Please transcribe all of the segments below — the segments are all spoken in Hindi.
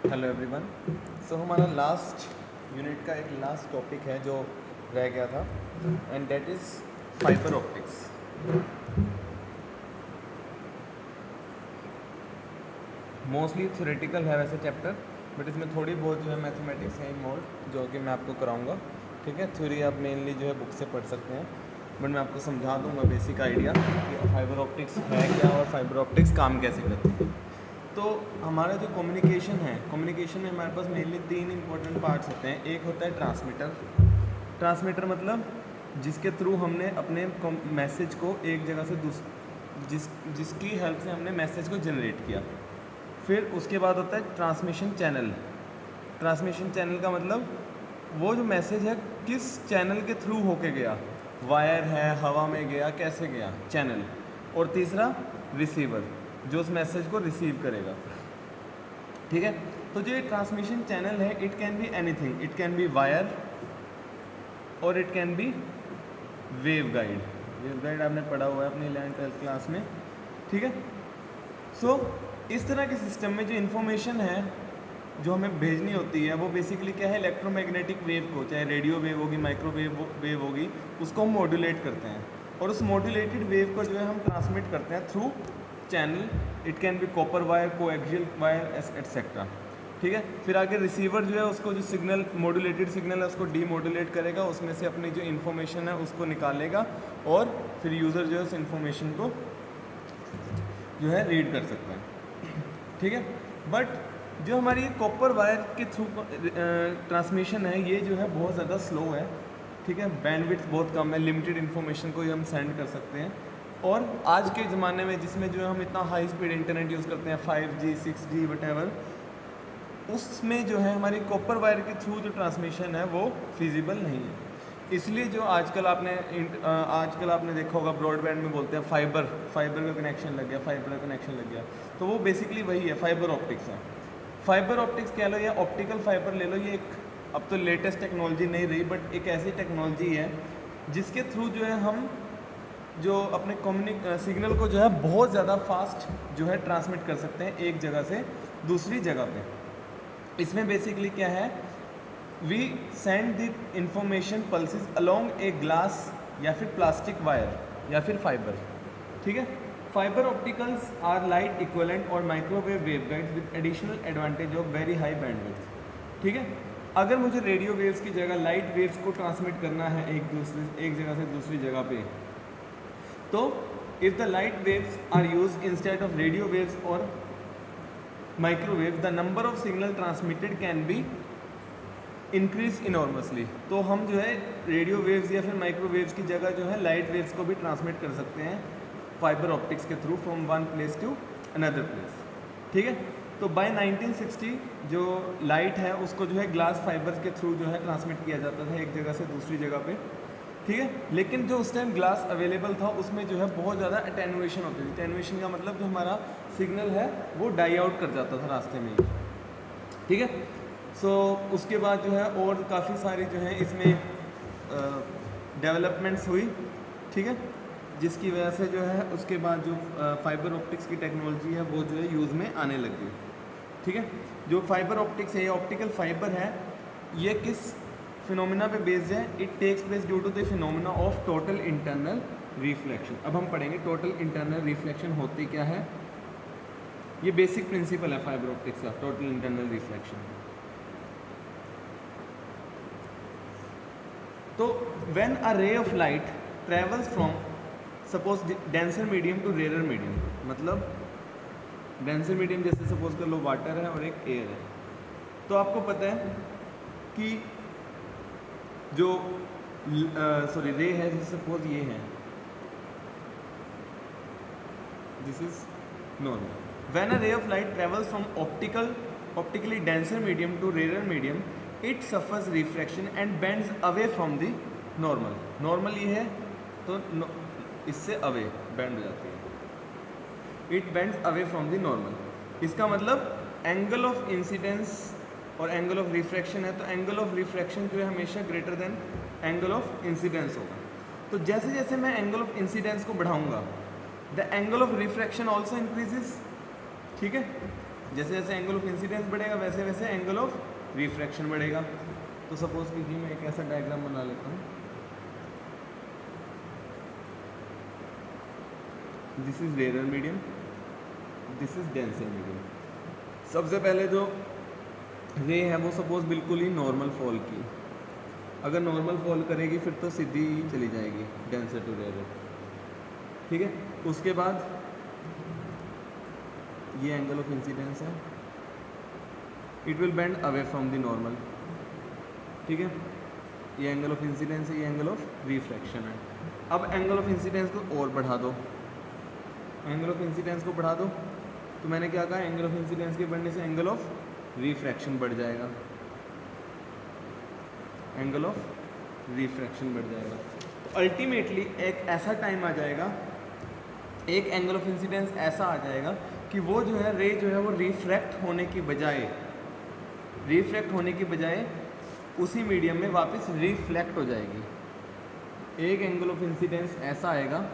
Hello everyone. सो हमारा लास्ट यूनिट का एक लास्ट टॉपिक है जो रह गया था, and that is fibre optics. Mostly theoretical है वैसे चैप्टर, बट इसमें थोड़ी बहुत जो है मैथमेटिक्स है इन्वॉल्व, जो कि मैं आपको कराऊंगा। ठीक है, थ्योरी आप मेनली जो है बुक से पढ़ सकते हैं, बट मैं आपको समझा दूंगा बेसिक आइडिया कि फाइबर ऑप्टिक्स है क्या और फाइबर ऑप्टिक्स काम कैसे करती है। तो हमारा जो कम्युनिकेशन में हमारे पास मेनली तीन इंपॉर्टेंट पार्ट्स होते हैं। एक होता है ट्रांसमीटर मतलब जिसके थ्रू हमने अपने मैसेज को एक जगह से जिसकी हेल्प से हमने मैसेज को जनरेट किया। फिर उसके बाद होता है ट्रांसमिशन चैनल का मतलब वो जो मैसेज है किस चैनल के थ्रू होके गया, वायर है, हवा में गया, कैसे गया, चैनल। और तीसरा रिसीवर, जो उस मैसेज को रिसीव करेगा। ठीक है, तो जो ये ट्रांसमिशन चैनल है, it can be anything, it can be wire और it can be wave guide आपने पढ़ा हुआ है अपनी 11th-12th क्लास में। ठीक है, सो इस तरह के सिस्टम में जो इन्फॉर्मेशन है जो हमें भेजनी होती है वो बेसिकली क्या है, इलेक्ट्रोमैग्नेटिक वेव को, चाहे रेडियो वेव होगी, माइक्रोवेव वेव होगी, उसको हम मॉड्यूलेट करते हैं और उस मॉड्यूलेटेड वेव को जो है हम ट्रांसमिट करते हैं through channel. It can B copper wire, coaxial wire, etcetera. ठीक है, फिर आगे रिसीवर जो है उसको जो सिग्नल, मॉड्यूलेटेड सिग्नल है, उसको डीमॉड्यूलेट करेगा, उसमें से अपनी जो इन्फॉर्मेशन है उसको निकालेगा और फिर यूज़र जो है उस इन्फॉर्मेशन को जो है रीड कर सकता है। ठीक है, बट जो हमारी ये कॉपर वायर के थ्रू ट्रांसमिशन है, ये जो है बहुत ज़्यादा स्लो है। ठीक है, बैंडविड्थ बहुत कम है, लिमिटेड इन्फॉर्मेशन को ही हम सेंड कर सकते हैं। और आज के ज़माने में जिसमें जो है हम इतना हाई स्पीड इंटरनेट यूज़ करते हैं, 5G 6G वटेवर, उसमें जो है हमारी कॉपर वायर के थ्रू जो ट्रांसमिशन है वो फिजिबल नहीं है। इसलिए जो आजकल आपने देखा होगा ब्रॉडबैंड में बोलते हैं फाइबर का कनेक्शन लग गया, तो वो बेसिकली वही है, फाइबर ऑप्टिक्स है। फाइबर ऑप्टिक्स कह लो या ऑप्टिकल फाइबर ले लो, ये एक अब तो लेटेस्ट टेक्नोलॉजी नहीं रही, बट एक ऐसी टेक्नोलॉजी है जिसके थ्रू जो है हम जो अपने सिग्नल को जो है बहुत ज़्यादा फास्ट जो है ट्रांसमिट कर सकते हैं एक जगह से दूसरी जगह पे। इसमें बेसिकली क्या है, we send the information pulses along a glass या फिर प्लास्टिक वायर या फिर फाइबर। ठीक है, fibre opticals are light equivalent और microwave waveguides with additional advantage of very high bandwidth. ठीक है, अगर मुझे रेडियो वेव्स की जगह लाइट वेव्स को ट्रांसमिट करना है एक जगह से दूसरी जगह पे, तो if the light waves are use instead of radio waves और microwave, the number of signal transmitted can be increase enormously. तो हम जो है रेडियो वेव्स या फिर माइक्रोवेव्स की जगह जो है लाइट वेव्स को भी ट्रांसमिट कर सकते हैं फाइबर ऑप्टिक्स के through from one place to another place. ठीक है, तो बाय 1960 जो लाइट है उसको जो है ग्लास फाइबर के थ्रू जो है ट्रांसमिट किया जाता था एक जगह से दूसरी जगह पे। ठीक है, लेकिन जो उस टाइम ग्लास अवेलेबल था उसमें जो है बहुत ज़्यादा अटेनुएशन होती थी। अटेनुएशन का मतलब जो हमारा सिग्नल है वो डाई आउट कर जाता था रास्ते में ही। ठीक है, सो उसके बाद जो है और काफ़ी सारी जो है इसमें डेवलपमेंट्स हुई। ठीक है, जिसकी वजह से जो है उसके बाद जो फाइबर ऑप्टिक्स की टेक्नोलॉजी है वो जो है यूज़ में आने लगी। ठीक है, जो फाइबर ऑप्टिक्स है, ये ऑप्टिकल फाइबर है, ये किस फिनोमिना पे बेस्ड है, it takes place due to the phenomena of total internal reflection. अब हम पढ़ेंगे टोटल इंटरनल रिफ्लेक्शन होती क्या है। ये बेसिक प्रिंसिपल है फाइबर ऑप्टिक्स का, टोटल इंटरनल रिफ्लेक्शन। तो when a ray of light travels from suppose denser medium to rarer medium, मतलब डेंसर मीडियम जैसे सपोज कर लो वाटर है और एक एयर है, तो आपको पता है कि जो रे है, जैसे सपोज ये है, this is normal. When a ray of light travels from optically denser medium to rarer medium, it suffers refraction and bends away from the normal ये है तो इससे अवे बेंड हो जाती है, it bends away from the normal. इसका मतलब एंगल ऑफ इंसिडेंस और एंगल ऑफ रिफ्रैक्शन है, तो एंगल ऑफ रिफ्रैक्शन जो है हमेशा greater than angle of incidence होगा। तो जैसे जैसे मैं एंगल ऑफ इंसिडेंस को बढ़ाऊंगा, the angle of refraction also increases. ठीक है, जैसे जैसे एंगल ऑफ इंसिडेंस बढ़ेगा वैसे वैसे एंगल ऑफ रिफ्रैक्शन बढ़ेगा। तो सपोज कीजिए मैं एक ऐसा डायग्राम बना लेता हूँ। This is rarer medium, this is denser medium. सबसे पहले जो रे है वो सपोज बिल्कुल ही नॉर्मल फॉल की, अगर नॉर्मल फॉल करेगी फिर तो सीधी ही चली जाएगी डेंसर टू रेयर। ठीक है, उसके बाद ये एंगल ऑफ इंसिडेंस है, it will bend away from the normal. ठीक है, ये एंगल ऑफ इंसिडेंस है, ये एंगल ऑफ रिफ्रैक्शन है। अब एंगल ऑफ इंसिडेंस को और बढ़ा दो, एंगल ऑफ इंसिडेंस को बढ़ा दो तो मैंने क्या कहा, एंगल ऑफ इंसिडेंस के बढ़ने से एंगल ऑफ रिफ्रैक्शन बढ़ जाएगा, एंगल ऑफ रिफ्रैक्शन बढ़ जाएगा। तो अल्टीमेटली एक ऐसा टाइम आ जाएगा, एक एंगल ऑफ इंसिडेंस ऐसा आ जाएगा कि वो जो है रे जो है वो रिफ्रैक्ट होने की बजाय उसी मीडियम में वापस रिफ्लेक्ट हो जाएगी। एक एंगल ऑफ इंसिडेंस ऐसा आएगा,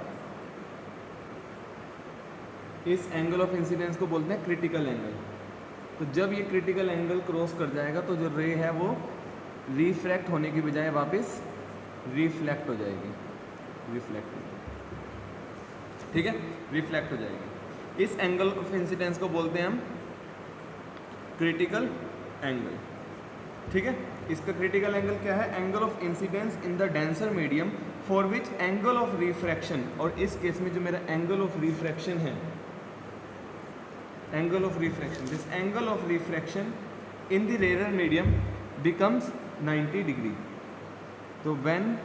इस एंगल ऑफ इंसिडेंस को बोलते हैं क्रिटिकल एंगल। तो जब ये क्रिटिकल एंगल क्रॉस कर जाएगा तो जो रे है वो रिफ्रैक्ट होने की बजाय वापस रिफ्लेक्ट हो जाएगी, ठीक है, रिफ्लेक्ट हो जाएगी। इस एंगल ऑफ इंसिडेंस को बोलते हैं हम क्रिटिकल एंगल। ठीक है, इसका क्रिटिकल एंगल क्या है, angle of incidence in the denser medium for which angle of refraction, और इस केस में जो मेरा एंगल ऑफ रिफ्रैक्शन है, angle of refraction, this angle of refraction in the rarer medium becomes 90 degree. तो व्हेन,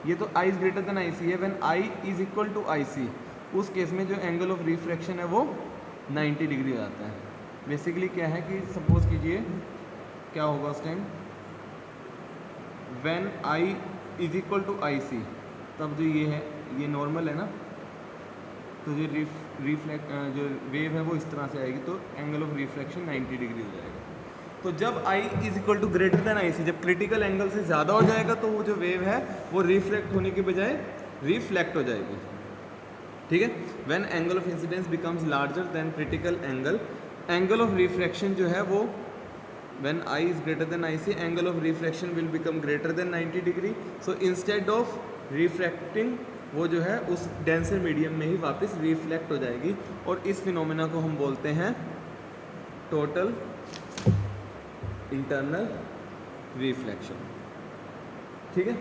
ये तो I is greater than IC है, when I is equal to IC, उस केस में जो एंगल ऑफ रिफ्रैक्शन है वो 90 डिग्री हो जाता है। बेसिकली क्या है कि सपोज कीजिए क्या होगा उस time, when I is equal to IC, तब जो ये है, ये नॉर्मल है ना, तो जो जो वेव है वो इस तरह से आएगी, तो एंगल ऑफ रिफ्रैक्शन 90 डिग्री हो जाएगा। तो जब I is equal to greater than IC, जब क्रिटिकल एंगल से ज़्यादा हो जाएगा तो वो जो वेव है वो रिफ्रैक्ट होने के बजाय रिफ्लेक्ट हो जाएगी। ठीक है, when angle of incidence becomes larger than critical angle, angle of refraction जो है वो when I is greater than IC, angle of refraction will become greater than 90 degree. So instead of refracting, वो जो है उस डेंसर मीडियम में ही वापस रिफ्लेक्ट हो जाएगी, और इस फिनोमेना को हम बोलते हैं टोटल इंटरनल रिफ्लेक्शन। ठीक है,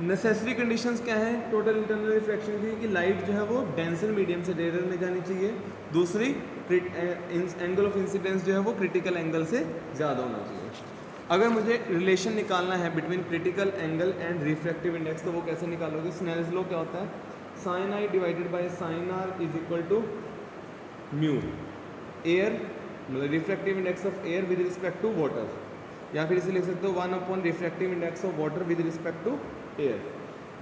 नेसेसरी कंडीशंस क्या है टोटल इंटरनल रिफ्लेक्शन की, कि लाइट जो है वो डेंसर मीडियम से रेयर में जानी चाहिए, दूसरी एंगल ऑफ इंसिडेंस जो है वो क्रिटिकल एंगल से ज़्यादा होना चाहिए। अगर मुझे रिलेशन निकालना है between critical angle and refractive index, तो वो कैसे निकालोगे, स्नेल्स लॉ क्या होता है, sine I divided by sine R is equal to mu air, मतलब refractive index of air with respect to water, या फिर इसे लिख सकते हो 1 upon refractive index of water with respect to air.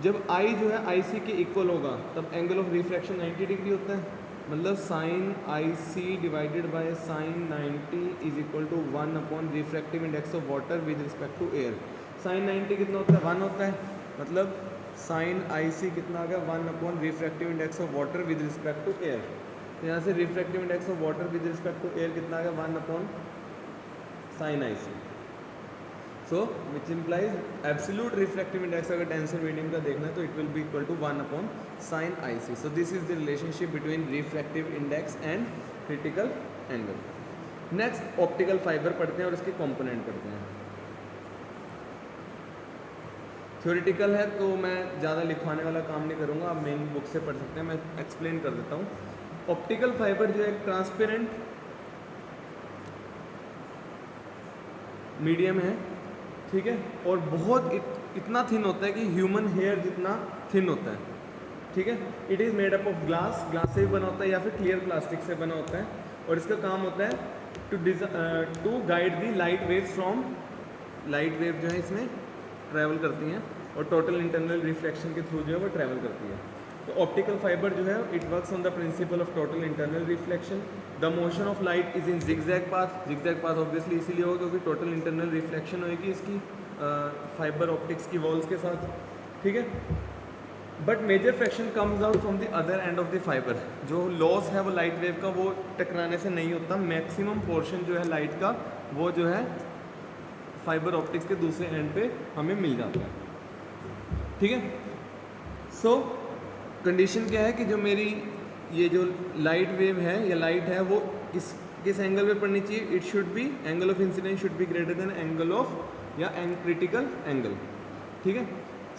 जब I जो है IC के इक्वल होगा तब एंगल ऑफ रिफ्रैक्शन 90 डिग्री होता है, मतलब sine IC divided by sine 90 is equal to 1 upon refractive index of water with respect to air. Sine 90 कितना होता है, 1 होता है, मतलब साइन IC कितना आ गया, 1 upon refractive index of water with respect to air. तो यहाँ से refractive index of water with respect to air कितना आ गया, 1 upon sine IC। So which implies absolute refractive index अगर डेंसर मीडियम का देखना है तो it will be equal to 1 upon sine IC। So this is the relationship between refractive index and critical angle. Next optical fibre पढ़ते हैं और इसके कंपोनेंट पढ़ते हैं। थ्योरेटिकल है तो मैं ज़्यादा लिखवाने वाला काम नहीं करूँगा, आप मेन बुक से पढ़ सकते हैं, मैं एक्सप्लेन कर देता हूँ। ऑप्टिकल फाइबर जो एक ट्रांसपेरेंट मीडियम है, ठीक है, और बहुत इतना थिन होता है कि ह्यूमन हेयर जितना थिन होता है। ठीक है, it is made up of glass, glass से भी बना होता है या फिर क्लियर प्लास्टिक से बना होता है, और इसका काम होता है to guide the light wave from, light wave जो है इसमें ट्रैवल करती हैं और टोटल इंटरनल रिफ्लेक्शन के थ्रू जो है वो ट्रैवल करती है। तो ऑप्टिकल फाइबर जो है it works on the principle of total internal reflection. The motion of light is in zigzag path, zigzag path obviously इसीलिए होगा क्योंकि टोटल इंटरनल रिफ्लेक्शन होगी इसकी फाइबर ऑप्टिक्स की वॉल्स के साथ। ठीक है, but major fraction comes out from the other end of the fibre. जो लॉस है वो लाइट वेव का वो टकराने से नहीं होता, मैक्सिमम पोर्शन जो है लाइट का वो जो है फाइबर ऑप्टिक्स के दूसरे एंड पे हमें मिल जाता है। ठीक है, सो कंडीशन क्या है कि जो मेरी ये जो लाइट वेव है या लाइट है वो किस एंगल पे पड़नी चाहिए, it should be angle of incidence should be greater than angle of या क्रिटिकल एंगल। ठीक है,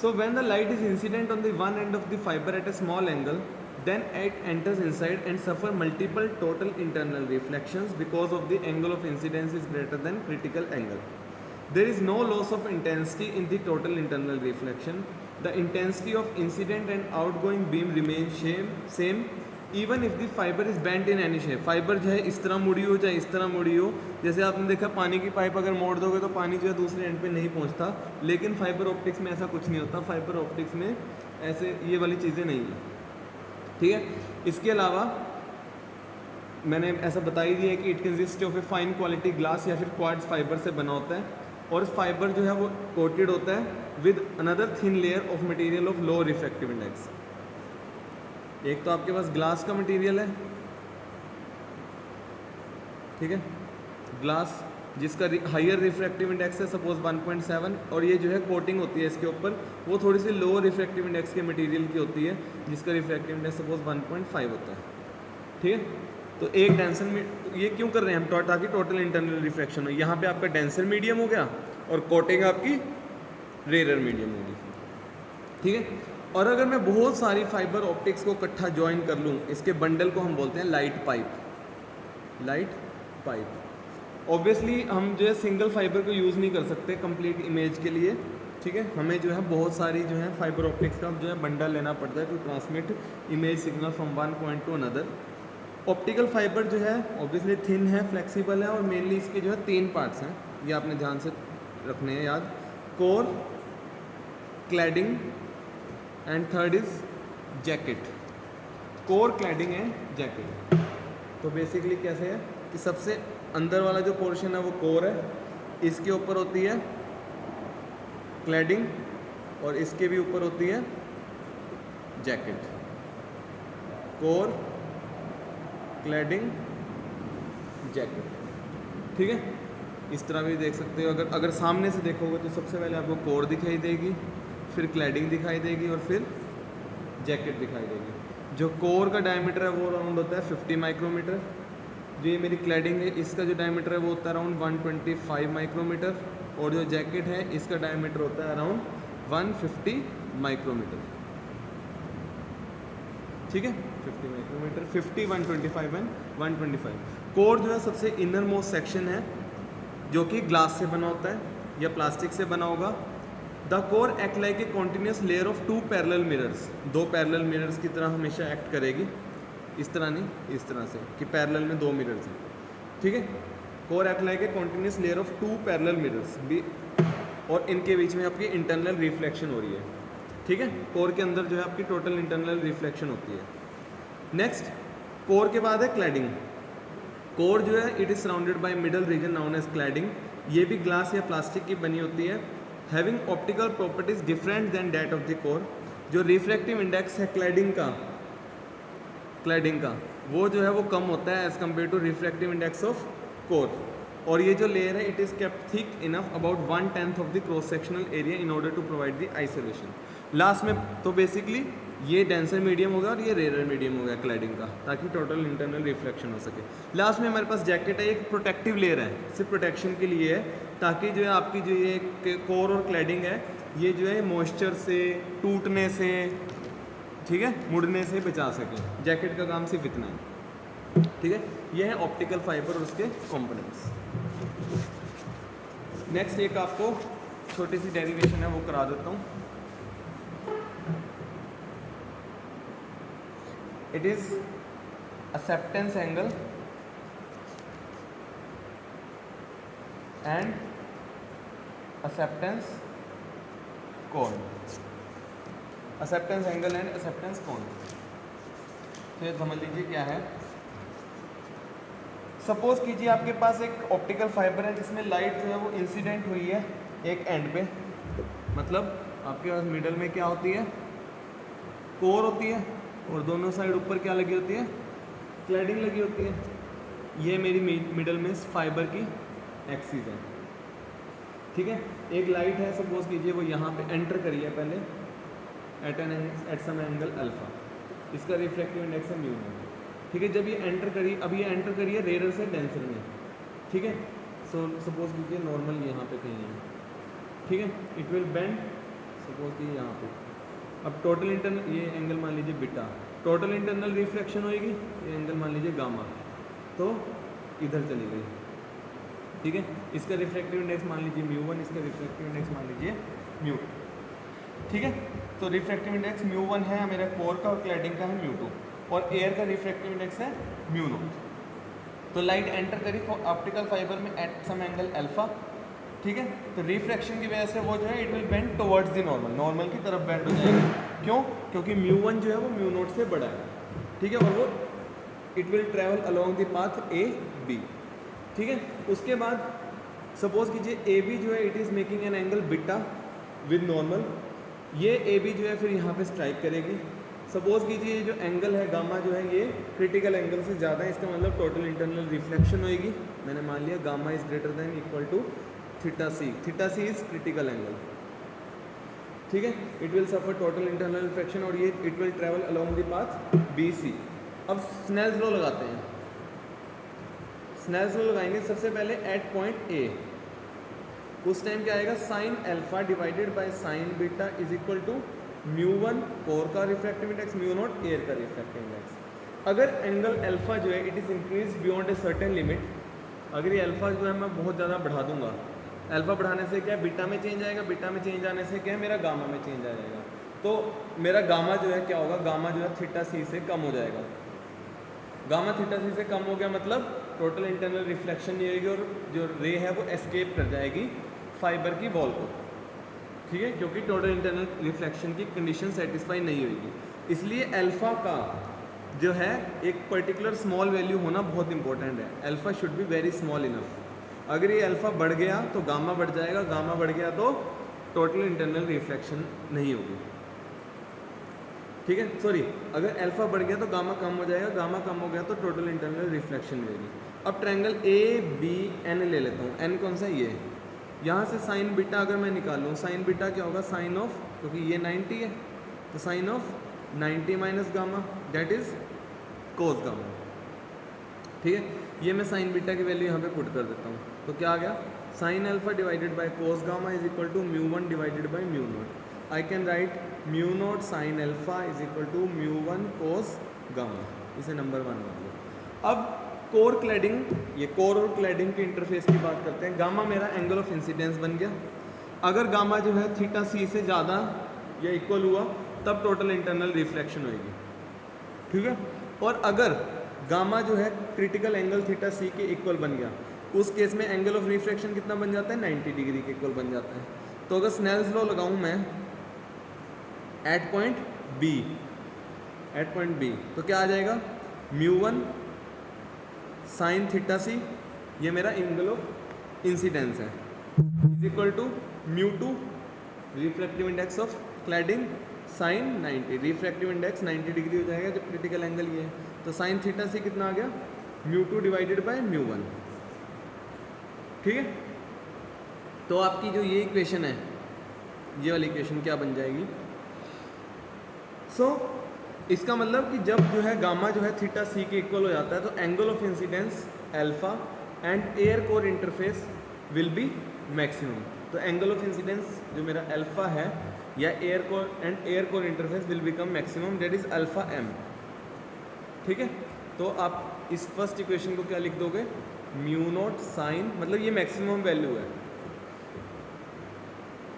so when the light is incident on the one and of the fibre at a small angle, then it enters inside and suffer multiple total internal reflections because of the angle of incidence is greater than critical angle. There is no loss of intensity in the total internal reflection. The intensity of incident and outgoing beam remains same even if the fiber is bent in any shape. Fibre जो है इस तरह मुड़ी हो चाहे इस तरह मुड़ी हो, जैसे आपने देखा पानी की पाइप अगर मोड़ दोगे तो पानी जो है दूसरे एंड पे नहीं पहुंचता, लेकिन फाइबर ऑप्टिक्स में ऐसा कुछ नहीं होता। फाइबर ऑप्टिक्स में ऐसे ये वाली चीज़ें नहीं है। ठीक है, इसके अलावा मैंने ऐसा बता ही दिया है कि it consist of a fine quality glass या फिर क्वार्ट्ज फाइबर से बना होता है, और फाइबर जो है वो कोटेड होता है with another thin layer of material of low refractive index. एक तो आपके पास ग्लास का मटेरियल है, ठीक है, ग्लास जिसका हायर रिफ्रैक्टिव इंडेक्स है सपोज 1.7, और ये जो है कोटिंग होती है इसके ऊपर वो थोड़ी सी लो रिफ्रैक्टिव इंडेक्स के मटेरियल की होती है जिसका रिफ्रैक्टिव इंडेक्स सपोज 1.5 होता है। ठीक है, तो एक डेंसर में ये क्यों कर रहे हैं हम, ताकि टोटल इंटरनल रिफ्रैक्शन हो। यहाँ पे आपका डेंसर मीडियम हो गया और कोटिंग आपकी रेयर मीडियम होगी। ठीक है, और अगर मैं बहुत सारी फाइबर ऑप्टिक्स को इकट्ठा ज्वाइन कर लूँ, इसके बंडल को हम बोलते हैं light pipe. Light pipe obviously हम जो है सिंगल फाइबर को यूज़ नहीं कर सकते कंप्लीट इमेज के लिए। ठीक है, हमें जो है बहुत सारी जो है फाइबर ऑप्टिक्स का जो है बंडल लेना पड़ता है to transmit image signal from one point to another. Optical fibre जो है ऑब्वियसली थिन है, फ्लेक्सिबल है, और मेनली इसके जो है 3 पार्ट्स हैं, ये आपने ध्यान से रखने हैं याद, core, cladding and third is jacket. Core, cladding and jacket. तो बेसिकली कैसे है कि सबसे अंदर वाला जो पोर्शन है वो कोर है, इसके ऊपर होती है क्लैडिंग और इसके भी ऊपर होती है जैकेट। Core, cladding, jacket. ठीक है, इस तरह भी देख सकते हो। अगर सामने से देखोगे तो सबसे पहले आपको कोर दिखाई देगी, फिर क्लैडिंग दिखाई देगी और फिर जैकेट दिखाई देगी। जो कोर का डायमीटर है वो अराउंड होता है 50 माइक्रोमीटर। जो ये मेरी क्लैडिंग है इसका जो डायमीटर है वो होता है अराउंड 125 माइक्रोमीटर, और जो जैकेट है इसका डायमीटर होता है अराउंड 150 माइक्रोमीटर। ठीक है, 50 माइक्रोमीटर, 50, 125 एंड 125। कोर जो है सबसे इनर मोस्ट सेक्शन है जो कि ग्लास से बना होता है या प्लास्टिक से बना होगा। The core act like a continuous layer of 2 parallel mirrors. 2 parallel mirrors की तरह हमेशा एक्ट करेगी, इस तरह नहीं, इस तरह से कि पैरेलल में 2 मिरर्स हैं। ठीक है, core act like a continuous layer of 2 parallel mirrors भी, और इनके बीच में आपकी इंटरनल रिफ्लेक्शन हो रही है। ठीक है, कोर के अंदर जो है आपकी टोटल इंटरनल रिफ्लेक्शन होती है। नेक्स्ट, कोर के बाद है क्लैडिंग। कोर जो है it is surrounded by middle region known as cladding. ये भी ग्लास या प्लास्टिक की बनी होती है, having optical properties different than that of the core. जो रिफ्रैक्टिव इंडेक्स है क्लैडिंग का वो जो है वो कम होता है as compare to refractive index of core. और ये जो लेयर है it is kept thick enough about 1/10 of the cross sectional area in order to provide the isolation. Last में तो बेसिकली ये डेंसर मीडियम होगा और ये रेयर मीडियम होगा क्लैडिंग का, ताकि टोटल इंटरनल रिफ्लेक्शन हो सके। लास्ट में हमारे पास जैकेट है, एक प्रोटेक्टिव लेयर है, सिर्फ प्रोटेक्शन के लिए है, ताकि जो है आपकी जो ये कोर और क्लैडिंग है ये जो है मॉइस्चर से, टूटने से, ठीक है, मुड़ने से बचा सके। जैकेट का काम सिर्फ इतना है। ठीक है, ये है ऑप्टिकल फाइबर और उसके कंपोनेंट्स। नेक्स्ट एक आपको छोटी सी डेरिवेशन है वो करा देता हूँ। It is acceptance angle and acceptance कोण। acceptance angle and acceptance कोण, तो ये समझ लीजिए क्या है। सपोज कीजिए आपके पास एक ऑप्टिकल फाइबर है जिसमें लाइट जो है वो इंसिडेंट हुई है एक एंड पे, मतलब आपके पास मिडल में क्या होती है कोर होती है और दोनों साइड ऊपर क्या लगी होती है, क्लैडिंग लगी होती है। ये मेरी मिडल में फाइबर की एक्सिस है, ठीक है। एक लाइट है, सपोज कीजिए वो यहाँ पे एंटर करी है पहले एट सम एंगल अल्फा, इसका रिफ्रैक्टिव इंडेक्स है म्यू नॉट, ठीक है। जब ये एंटर करी, अब ये एंटर करी है रेयर से डेंसर में, ठीक है। सो सपोज कीजिए नॉर्मल यहाँ पे कहीं है, ठीक है। इट विल बेंड, सपोज कीजिए यहाँ पे। अब टोटल इंटरनल, ये एंगल मान लीजिए बीटा, टोटल इंटरनल रिफ्रैक्शन होएगी, ये एंगल मान लीजिए गामा, तो इधर चली गई, ठीक है। इसका रिफ्रैक्टिव इंडेक्स मान लीजिए म्यू1, इसका रिफ्रैक्टिव इंडेक्स मान लीजिए म्यू, ठीक है। तो रिफ्रैक्टिव इंडेक्स म्यू1 है मेरा कोर का, और क्लैडिंग का है म्यू2, और एयर का रिफ्रैक्टिव इंडेक्स है म्यू नॉट। तो लाइट एंटर करी ऑप्टिकल फाइबर में एट सम एंगल अल्फा, ठीक है। तो रिफ्रैक्शन की वजह से वो जो है it will bend towards the normal, normal की तरफ बेंड हो जाएगी। क्यों? क्योंकि म्यू1 जो है वो म्यू नॉट से बड़ा है, ठीक है। और वो it will travel along the path A B, ठीक है। उसके बाद सपोज कीजिए ए बी जो है it is making an angle beta with normal, ये ए बी जो है फिर यहाँ पे स्ट्राइक करेगी। सपोज कीजिए ये जो एंगल है गामा जो है ये क्रिटिकल एंगल से ज़्यादा है, इसका मतलब टोटल इंटरनल रिफ्लेक्शन होएगी। मैंने मान लिया gamma is greater than equal to theta C is critical angle, ठीक है। It will suffer total internal reflection और ये it will travel along the path B C. अब स्नेल्स लॉ लगाते हैं। स्नेल्स लॉ लगाएंगे सबसे पहले एट पॉइंट ए, उस टाइम क्या आएगा, sine alpha divided by sine beta is equal to mu core का refractive index, mu naught air का रिफ्रैक्टिव इंडेक्स। अगर एंगल अल्फा जो है it is increase beyond a certain limit, अगर ये अल्फा जो है मैं बहुत ज़्यादा बढ़ा दूंगा, अल्फा बढ़ाने से क्या बीटा में चेंज आएगा, बीटा में चेंज आने से क्या है मेरा गामा में चेंज आ जाएगा। तो मेरा गामा जो है क्या होगा, गामा जो है थीटा सी से कम हो जाएगा। गामा थीटा सी से कम हो गया मतलब टोटल इंटरनल रिफ्लेक्शन नहीं होगी और जो रे है वो एस्केप कर जाएगी फाइबर की वॉल को, ठीक है, क्योंकि टोटल इंटरनल रिफ्लेक्शन की कंडीशन सेटिस्फाई नहीं होगी। इसलिए अल्फा का जो है एक पर्टिकुलर स्मॉल वैल्यू होना बहुत इंपॉर्टेंट है। Alpha should be very small enough. अगर ये अल्फा बढ़ गया तो गामा बढ़ जाएगा, गामा बढ़ गया तो टोटल इंटरनल रिफ्लेक्शन नहीं होगी, ठीक है। सॉरी, अगर अल्फा बढ़ गया तो गामा कम हो जाएगा, गामा कम हो गया तो टोटल इंटरनल रिफ्लेक्शन मिलेगी। अब ट्रायंगल ए बी एन ले लेता हूँ। एन कौन सा है, ये। यहाँ से साइन बीटा अगर मैं निकालूँ, साइन बीटा क्या होगा, साइन ऑफ, क्योंकि ये 90 है तो sine of 90 minus gamma that is cos gamma, ठीक है। ये मैं साइन बीटा की वैल्यू यहाँ पे पुट कर देता हूँ, तो क्या आ गया, sine alpha divided by cos gamma is equal to mu divided by mu naught. I can write mu naught sine alpha is equal to mu cos gamma, इसे नंबर 1 मान लो। अब कोर क्लैडिंग, ये कोर और क्लैडिंग के इंटरफेस की बात करते हैं। गामा मेरा एंगल ऑफ इंसिडेंस बन गया। अगर गामा जो है थीटा सी से ज़्यादा या इक्वल हुआ तब टोटल इंटरनल रिफ्लेक्शन होगी, ठीक है। और अगर गामा जो है क्रिटिकल एंगल थीटा सी के इक्वल बन गया, उस केस में एंगल ऑफ रिफ्लेक्शन कितना बन जाता है, 90 डिग्री के इक्वल बन जाता है। तो अगर स्नेल्स लॉ लगाऊं मैं एट पॉइंट बी, तो क्या आ जाएगा, म्यू1 साइन थीटा सी, ये मेरा एंगल ऑफ इंसिडेंस है, is equal to mu refractive index of cladding sine 90, refractive index 90 degree हो जाएगा जब क्रिटिकल एंगल ये है। तो साइन थीटा सी कितना आ गया, म्यू2 डिवाइडेड बाय म्यू1, ठीक है। तो आपकी जो ये इक्वेशन है, ये वाली इक्वेशन क्या बन जाएगी, इसका मतलब कि जब जो है गामा जो है थीटा सी के इक्वल हो जाता है तो angle of incidence alpha and air core interface will be maximum. तो एंगल ऑफ इंसिडेंस जो मेरा अल्फा है या air core interface will become maximum, that is alpha M, ठीक है। तो आप इस फर्स्ट इक्वेशन को क्या लिख दोगे, म्यू नॉट साइन, मतलब ये मैक्सिमम वैल्यू है,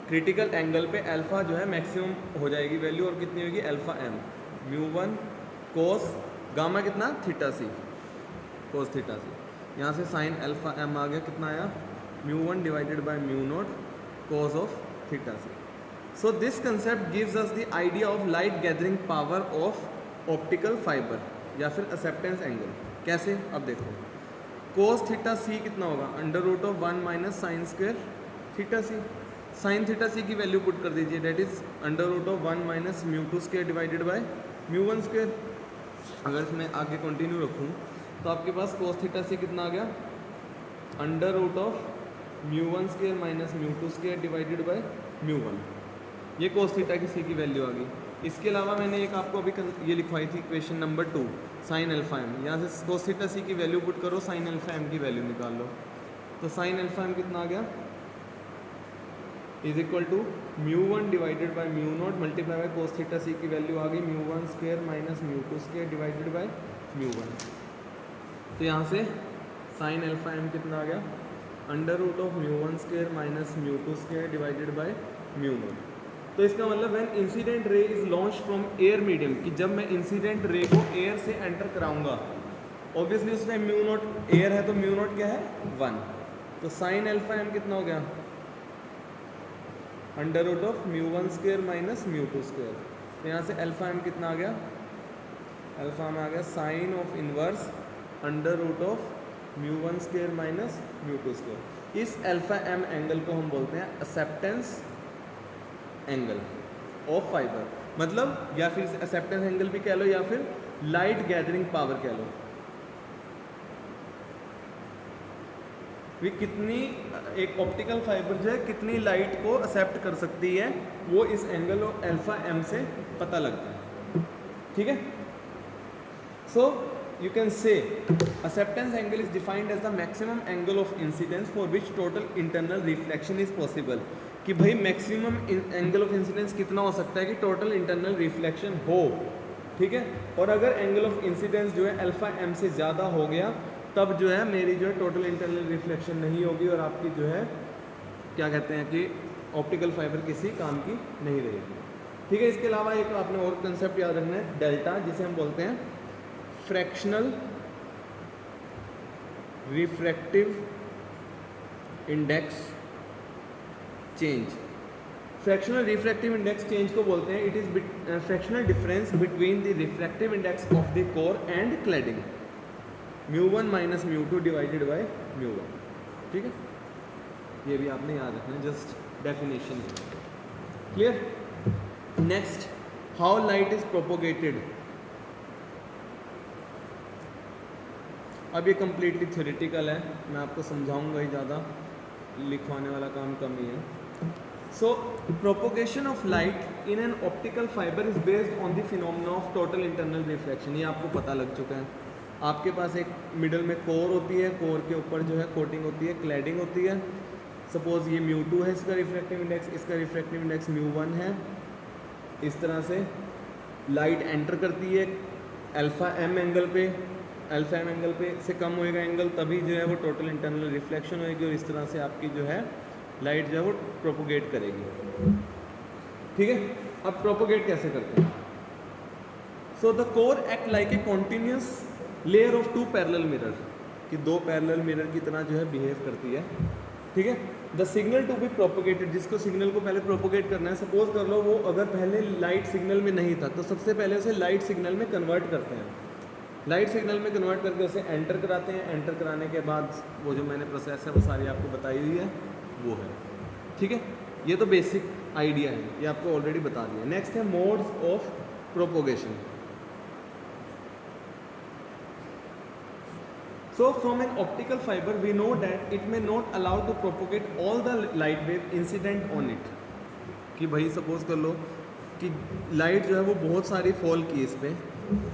क्रिटिकल एंगल पे अल्फा जो है मैक्सिमम हो जाएगी वैल्यू, और कितनी होगी, alpha M, mu cos gamma कितना, theta C, cos theta C. यहाँ से साइन अल्फा एम आ गया, कितना आया, mu divided by mu naught cos of theta C. So this concept gives us the idea of light gathering power of optical fibre या फिर एक्सेप्टेंस एंगल। कैसे, अब देखो, कोस थीटा सी कितना होगा, under root of 1 minus sine square theta C. Sine theta C की वैल्यू पुट कर दीजिए, that is under root of 1 minus mu two square divided by mu one square. अगर इसमें आगे कंटिन्यू रखूँ तो आपके पास कोस थीटा सी कितना आ गया, under root of mu one square minus mu two square divided by mu one. ये कोस थीटा की सी की वैल्यू आ गई। इसके अलावा मैंने एक आपको अभी ये लिखवाई थी question number 2, sine alpha M. यहाँ से कोस थीटा सी की वैल्यू पुट करो, साइन अल्फा एम की वैल्यू निकाल लो। तो साइन अल्फा एम कितना आ गया, is equal to mu one divided by mu naught multiply by cos theta C की वैल्यू आ गई mu one square minus mu two square divided by mu one. तो यहाँ से साइन अल्फा एम कितना आ गया, under root of mu one square minus mu two square divided by mu naught. तो इसका मतलब when incident ray is launch from air medium, कि जब मैं इंसिडेंट रे को एयर से एंटर कराऊंगा, ऑब्वियसली उसमें म्यू नॉट एयर है तो म्यू नॉट क्या है 1। तो साइन अल्फा एम कितना हो गया, under root of mu one square minus mu two square. तो यहाँ से अल्फा एम कितना आ गया, अल्फा में आ गया sine of inverse under root of mu one square minus mu two square. इस अल्फा एम एंगल को हम बोलते हैं एक्सेप्टेंस एंगल ऑफ फाइबर, मतलब या फिर एक्सेप्टेंस एंगल भी कह लो या फिर लाइट गैदरिंग पावर कह लो। भी कितनी एक ऑप्टिकल फाइबर जो है कितनी लाइट को एक्सेप्ट कर सकती है, वो इस एंगल ऑफ अल्फा एम से पता लगता है। ठीक है, सो you can say acceptance angle is defined as the maximum angle of incidence for which total internal reflection is possible। कि भाई मैक्सिमम एंगल ऑफ इंसिडेंस कितना हो सकता है कि टोटल इंटरनल रिफ्लेक्शन हो। ठीक है, और अगर एंगल ऑफ इंसिडेंस जो है अल्फा एम से ज़्यादा हो गया तब जो है मेरी जो है टोटल इंटरनल रिफ्लेक्शन नहीं होगी और आपकी जो है क्या कहते हैं कि ऑप्टिकल फाइबर किसी काम की नहीं रहेगी। ठीक है, इसके अलावा एक आपने और कंसेप्ट याद रखना है, डेल्टा, जिसे हम बोलते हैं fractional refractive index change. Fractional refractive index change को बोलते हैं it is fractional difference between the refractive index of the core and cladding, mu one minus mu two divided by mu one. ठीक है, ये भी आपने याद रखना है, just definition. Clear. Next, how light is propagated. अब ये कम्प्लीटली थ्योरेटिकल है, मैं आपको समझाऊंगा ही, ज़्यादा लिखवाने वाला काम कम ही है। So propagation of light in an optical fibre is based on the phenomena of total internal reflection. ये आपको पता लग चुका है। आपके पास एक मिडल में कोर होती है, कोर के ऊपर जो है कोटिंग होती है, क्लैडिंग होती है। सपोज ये म्यू टू है इसका रिफ्रैक्टिव इंडेक्स, इसका रिफ्रैक्टिव इंडेक्स म्यू वन है। इस तरह से लाइट एंटर करती है अल्फा एम एंगल पे, अल्फा एम एंगल पे से कम होएगा एंगल, तभी जो है वो टोटल इंटरनल रिफ्लेक्शन होएगी और इस तरह से आपकी जो है लाइट जो है वो प्रोपोगेट करेगी। ठीक है, अब प्रोपोगेट कैसे करते हैं। So the core act like a continuous layer of two parallel mirror, कि दो पैरेलल मिरर की तरह जो है बिहेव करती है। ठीक है, the signal to be propagated, जिसको सिग्नल को पहले प्रोपोगेट करना है, सपोज कर लो वो अगर पहले लाइट सिग्नल में नहीं था तो सबसे पहले उसे लाइट सिग्नल में कन्वर्ट करते हैं। लाइट सिग्नल में कन्वर्ट करके उसे एंटर कराते हैं। एंटर कराने के बाद वो जो मैंने प्रोसेस है वो सारी आपको बताई हुई है, वो है। ठीक है, ये तो बेसिक आइडिया है, ये आपको ऑलरेडी बता दिया। नेक्स्ट है modes of propagation. So from an optical fiber we know that it may not allow to propagate all the light wave incident on it। कि भाई सपोज कर लो कि लाइट जो है वो बहुत सारी फॉल की इस पर,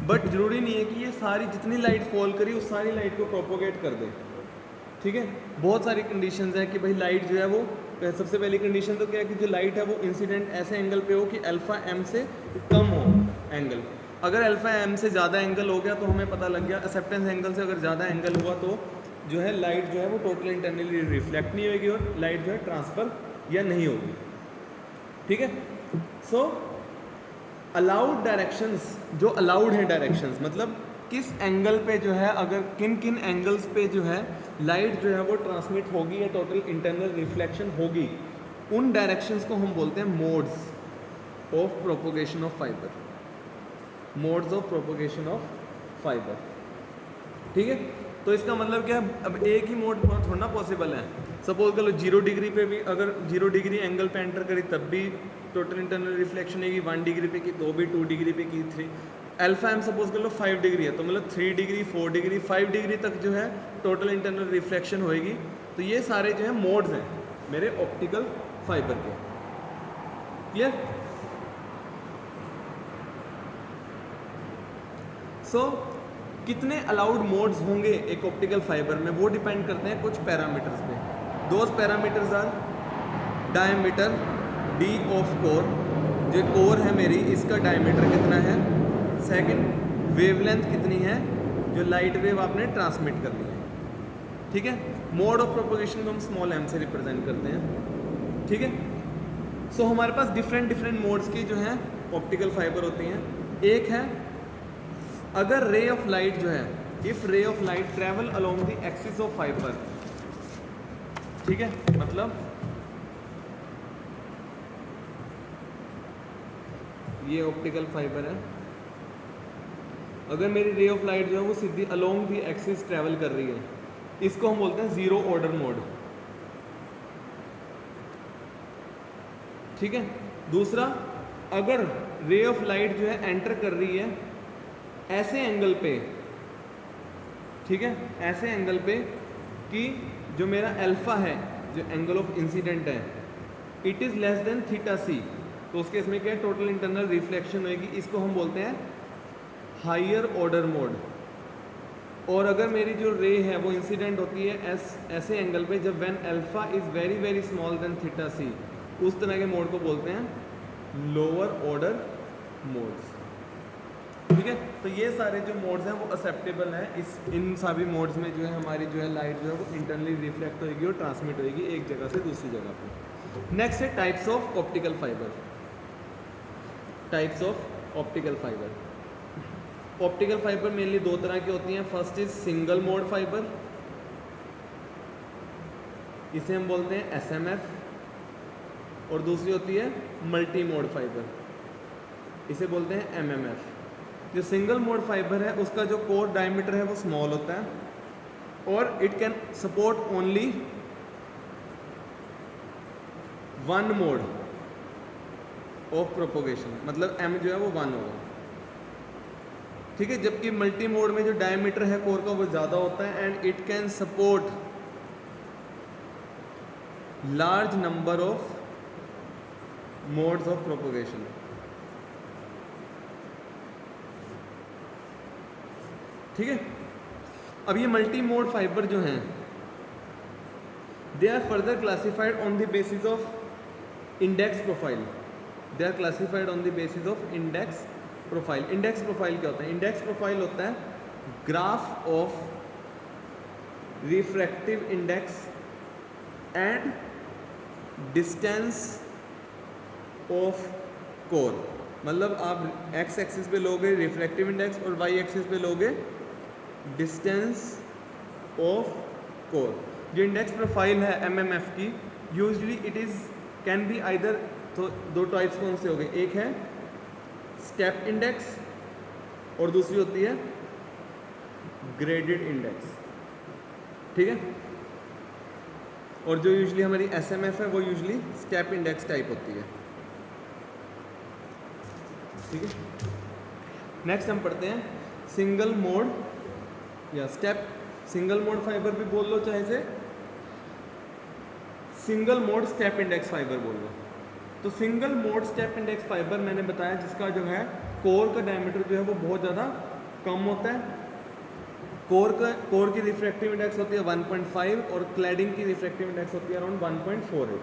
बट ज़रूरी नहीं है कि ये सारी जितनी लाइट फॉल करी उस सारी लाइट को प्रोपोगेट कर दे। ठीक है, बहुत सारी कंडीशंस हैं कि भाई लाइट जो है वो, सबसे पहली कंडीशन तो क्या है कि जो लाइट है वो इंसिडेंट ऐसे एंगल पे हो कि अल्फा एम से कम हो एंगल। अगर अल्फा एम से ज़्यादा एंगल हो गया तो हमें पता लग गया एक्सेप्टेंस एंगल से अगर ज़्यादा एंगल हुआ तो जो है लाइट जो है वो टोटल इंटरनली रिफ्लेक्ट नहीं होगी और लाइट जो है ट्रांसफ़र या नहीं होगी। ठीक है, सो अलाउड डायरेक्शंस, जो अलाउड हैं डायरेक्शंस, मतलब किस एंगल पे जो है, अगर किन किन एंगल्स पे जो है लाइट जो है वो ट्रांसमिट होगी या टोटल इंटरनल रिफ्लेक्शन होगी, उन डायरेक्शंस को हम बोलते हैं modes of propagation of fibre. Modes of propagation of fibre. ठीक है, तो इसका मतलब क्या है, अब एक ही मोड थोड़ा पॉसिबल है, सपोज कर लो 0 डिग्री पे भी, अगर 0 डिग्री एंगल पे एंटर करी तब भी टोटल इंटरनल रिफ्लेक्शन है, 1 डिग्री पे की तो भी, 2 डिग्री पे की 3, अल्फा एम सपोज कर लो 5 डिग्री है, तो मतलब 3 डिग्री 4 डिग्री 5 डिग्री तक जो है टोटल इंटरनल रिफ्लेक्शन होएगी। तो ये सारे जो है मोड्स हैं मेरे ऑप्टिकल फाइबर के। क्लियर? सो कितने अलाउड मोड्स होंगे एक ऑप्टिकल फाइबर में, वो डिपेंड करते हैं कुछ पैरामीटर्स पे। Those parameters are diameter D of core, जो कोर है मेरी इसका डायमीटर कितना है, सेकंड वेवलेंथ कितनी है जो लाइट वेव आपने ट्रांसमिट करनी है, ठीक है। मोड ऑफ प्रोपोगेशन को हम स्मॉल m से रिप्रेजेंट करते हैं, ठीक है। सो हमारे पास डिफरेंट मोड्स की जो है ऑप्टिकल फाइबर होती हैं। एक है अगर रे ऑफ लाइट जो है, इफ रे of light travel along the axis of fibre, ठीक है, मतलब ये ऑप्टिकल फाइबर है, अगर मेरी रे ऑफ लाइट जो है वो सीधी अलोंग दी एक्सिस ट्रैवल कर रही है, इसको हम बोलते हैं जीरो ऑर्डर मोड, ठीक है। दूसरा, अगर रे ऑफ लाइट जो है एंटर कर रही है ऐसे एंगल पे, ठीक है, ऐसे एंगल पे कि जो मेरा अल्फा है, जो एंगल ऑफ इंसिडेंट है, it is less than theta C, तो उसके इसमें क्या टोटल इंटरनल रिफ्लेक्शन होगी, इसको हम बोलते हैं हायर ऑर्डर मोड। और अगर मेरी जो रे है वो इंसिडेंट होती है ऐसे एंगल पे जब when alpha is very small than theta C, उस तरह के मोड को बोलते हैं लोअर ऑर्डर मोड्स, ठीक है। तो ये सारे जो मोड्स हैं वो एक्सेप्टेबल हैं। इन सभी मोड्स में जो है हमारी जो है लाइट जो है वो इंटरनली रिफ्लेक्ट होगी और ट्रांसमिट होगी एक जगह से दूसरी जगह पे। नेक्स्ट है types of optical fibre. Types of optical fibre, optical fibre mainly दो तरह की होती हैं। First is single mode fibre, इसे हम बोलते हैं SMF, और दूसरी होती है मल्टी मोड फाइबर, इसे बोलते हैं MMF। जो सिंगल मोड फाइबर है उसका जो कोर डायमीटर है वो स्मॉल होता है और it can support only one mod of propagation, मतलब M जो है वो 1 होगा, ठीक है। जबकि मल्टी मोड में जो डायमीटर है कोर का वो ज़्यादा होता है and it can support large number of modes of propagation, ठीक है। अब ये मल्टी मोड फाइबर जो हैं they are further classified on the basis of index profile, they are classified on the basis of index profile. Index profile क्या होता है? इंडेक्स प्रोफाइल होता है graph of refractive index and distance of core, मतलब आप एक्स एक्सिस पे लोगे रिफ्रैक्टिव इंडेक्स और वाई एक्सिस पे लोगे डिस्टेंस ऑफ कोर। जो इंडेक्स प्रोफाइल है MMF की, usually it is can be either, तो दो टाइप्स कौन से हो गए, एक है स्टेप इंडेक्स और दूसरी होती है ग्रेडेड इंडेक्स, ठीक है। और जो यूजली हमारी SMF है वो यूजली स्टेप इंडेक्स टाइप होती है, ठीक है। नेक्स्ट हम पढ़ते हैं सिंगल मोड या स्टेप, सिंगल मोड फाइबर भी बोल लो चाहे से single mode step index fibre बोल लो। तो single mode step index fibre मैंने बताया जिसका जो है कोर का डायमीटर जो है वो बहुत ज़्यादा कम होता है। कोर की रिफ्रैक्टिव इंडेक्स होती है 1.5 और क्लैडिंग की रिफ्रैक्टिव इंडेक्स होती है अराउंड 1.48,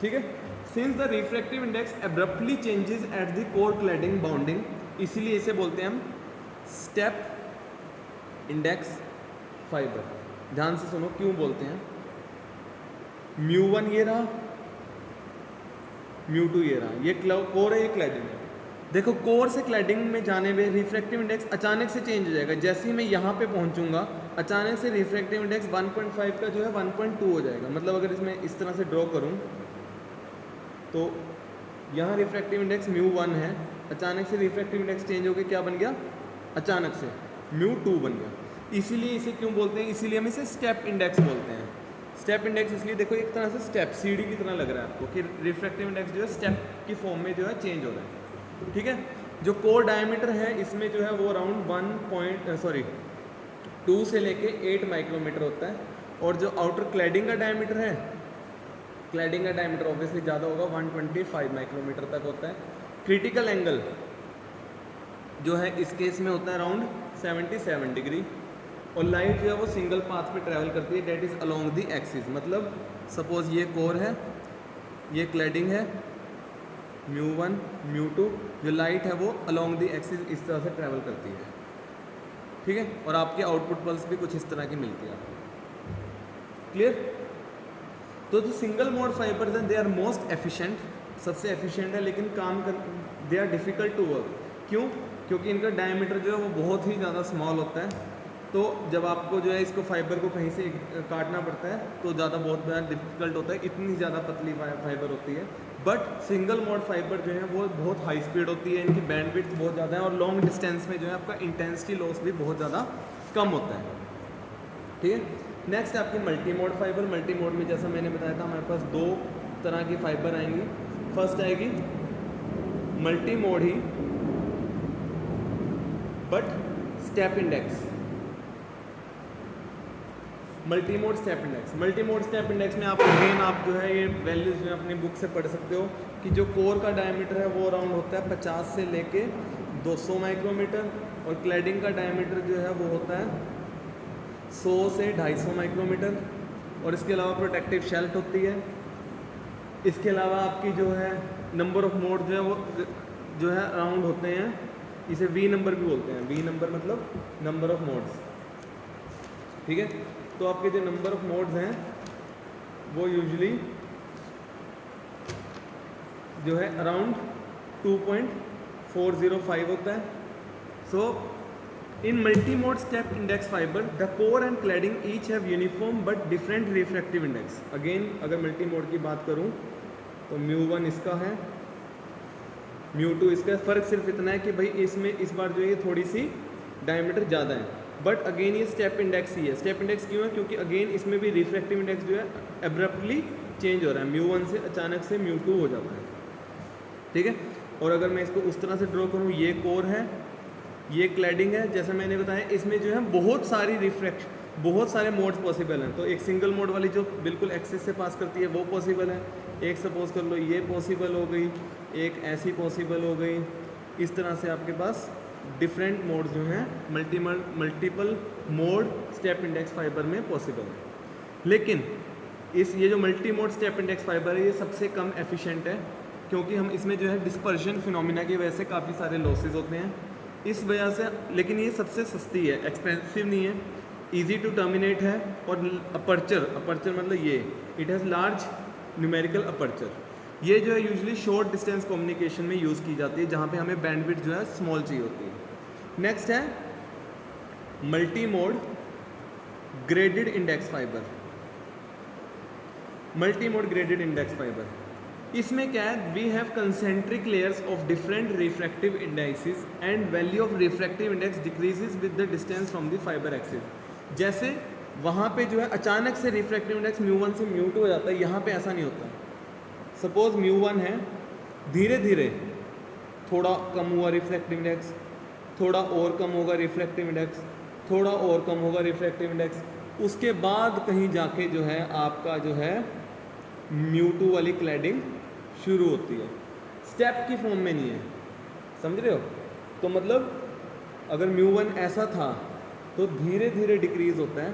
ठीक है। Since the refractive index abruptly changes at the core cladding bounding, इसीलिए इसे बोलते हैं हम स्टेप इंडेक्स फाइबर। ध्यान से सुनो क्यों बोलते हैं। μ1 ये रहा, μ2 ये रहा, ये कोर है, ये क्लैडिंग है। देखो कोर से क्लैडिंग में जाने में रिफ्रैक्टिव इंडेक्स अचानक से चेंज हो जाएगा। जैसे ही मैं यहाँ पे पहुँचूंगा अचानक से रिफ्रैक्टिव इंडेक्स 1.5 का जो है 1.2 हो जाएगा। मतलब अगर इसमें इस तरह से ड्रॉ करूँ तो यहाँ रिफ्रैक्टिव इंडेक्स μ1 है, अचानक से रिफ्रैक्टिव इंडेक्स चेंज होकर क्या बन गया, अचानक से μ2 बन गया। इसीलिए इसे क्यों बोलते हैं, इसीलिए हम इसे स्टेप इंडेक्स बोलते हैं। स्टेप इंडेक्स इसलिए देखो एक तरह से स्टेप सीढ़ी की तरह लग रहा है आपको कि रिफ्रैक्टिव इंडेक्स जो है स्टेप की फॉर्म में जो है चेंज हो रहा है, ठीक है। जो कोर डायमीटर है इसमें जो है वो अराउंड 2 से लेके 8 माइक्रोमीटर होता है, और जो आउटर क्लैडिंग का डायमीटर है, क्लैडिंग का डायमीटर ऑब्वियसली ज़्यादा होगा, 125 माइक्रोमीटर तक होता है। क्रिटिकल एंगल जो है इस केस में होता है अराउंड 77 डिग्री, और लाइट जो है वो सिंगल पाथ पे ट्रैवल करती है, that is along the axis. मतलब सपोज ये कोर है, ये क्लैडिंग है, μ1 μ2, जो लाइट है वो अलोंग दी एक्सिस इस तरह से ट्रैवल करती है, ठीक है। और आपकी आउटपुट पल्स भी कुछ इस तरह की मिलती है आपको, क्लियर। तो जो सिंगल मोड फाइबर्स हैं दे आर मोस्ट एफिशिएंट, सबसे एफिशिएंट है, लेकिन they are difficult to work. क्यों? क्योंकि इनका डायमीटर जो है वो बहुत ही ज़्यादा स्मॉल होता है, तो जब आपको जो है इसको फाइबर को कहीं से काटना पड़ता है तो बहुत ज़्यादा डिफिकल्ट होता है, इतनी ज़्यादा पतली फाइबर होती है। बट सिंगल मोड फाइबर जो है वो बहुत हाई स्पीड होती है, इनकी बैंडविड्थ बहुत ज़्यादा है, और लॉन्ग डिस्टेंस में जो है आपका इंटेंसिटी लॉस भी बहुत ज़्यादा कम होता है, ठीक है। नेक्स्ट है आपकी multi mode fibre. Multi mode में जैसा मैंने बताया था हमारे पास 2 तरह की फाइबर आएंगी। फर्स्ट आएगी multi mode he but step index, multi mode step index. Multi mode step index में आप अगेन आप जो है ये वैल्यूज जो है अपनी बुक से पढ़ सकते हो कि जो कोर का डायमीटर है वो अराउंड होता है 50 से लेके 200 माइक्रोमीटर, और क्लैडिंग का डायमीटर जो है वो होता है 100 से 250 माइक्रोमीटर, और इसके अलावा प्रोटेक्टिव शेल्ट होती है। इसके अलावा आपकी जो है नंबर ऑफ मोड जो है वो जो है अराउंड होते हैं, इसे वी नंबर भी बोलते हैं। वी नंबर मतलब नंबर ऑफ मोड्स, ठीक है। तो आपके जो नंबर ऑफ मोड्स हैं वो यूजुअली जो है अराउंड 2.405 होता है। So in multi mode step index fibre the core and cladding each have uniform but different refractive index. Again अगर मल्टी मोड की बात करूं तो μ1 इसका है, μ2 इसका। फ़र्क सिर्फ इतना है कि भाई इसमें इस बार जो है थोड़ी सी डायमीटर ज़्यादा है, बट अगेन ये स्टेप इंडेक्स ही है। स्टेप इंडेक्स क्यों है? क्योंकि अगेन इसमें भी रिफ्रैक्टिव इंडेक्स जो है एब्रप्टली चेंज हो रहा है, μ1 से अचानक से μ2 हो जाता है, ठीक है। और अगर मैं इसको उस तरह से ड्रॉ करूँ, ये कोर है, ये क्लैडिंग है, जैसा मैंने बताया इसमें जो है बहुत सारे मोड्स पॉसिबल हैं। तो एक सिंगल मोड वाली जो बिल्कुल एक्सिस से पास करती है वो पॉसिबल है, एक सपोज कर लो ये पॉसिबल हो गई, एक ऐसी पॉसिबल हो गई। इस तरह से आपके पास डिफरेंट मोड्स जो हैं multiple mode step index fibre में पॉसिबल है। लेकिन ये जो multi mode step index fibre है ये सबसे कम एफिशिएंट है, क्योंकि हम इसमें जो है डिस्पर्शन फिनोमिना की वजह से काफ़ी सारे लॉसेज होते हैं इस वजह से। लेकिन ये सबसे सस्ती है, एक्सपेंसिव नहीं है, इजी टू टर्मिनेट है, और अपर्चर मतलब ये it has large numerical aperture. ये जो है यूजुअली शॉर्ट डिस्टेंस कम्युनिकेशन में यूज़ की जाती है, जहाँ पे हमें बैंडविड्थ जो है स्मॉल चाहिए होती है। नेक्स्ट है multi mode graded index fibre. Multi mode graded index fibre, इसमें क्या है, we have concentric layers of different refractive indexes and value of refractive index decreases with the distance from the fibre axis. जैसे वहाँ पे जो है अचानक से रिफ्रैक्टिव इंडेक्स μ1 से μ2 हो जाता है, यहाँ पे ऐसा नहीं होता। सपोज μ1 है, धीरे धीरे थोड़ा कम हुआ रिफ्रैक्टिव इंडेक्स, थोड़ा और कम होगा रिफ्रैक्टिव इंडेक्स, थोड़ा और कम होगा रिफ्रैक्टिव इंडेक्स, उसके बाद कहीं जाके जो है आपका जो है μ2 वाली क्लैडिंग शुरू होती है, स्टेप की फॉर्म में नहीं है, समझ रहे हो। तो मतलब अगर μ1 ऐसा था तो धीरे धीरे डिक्रीज होता है,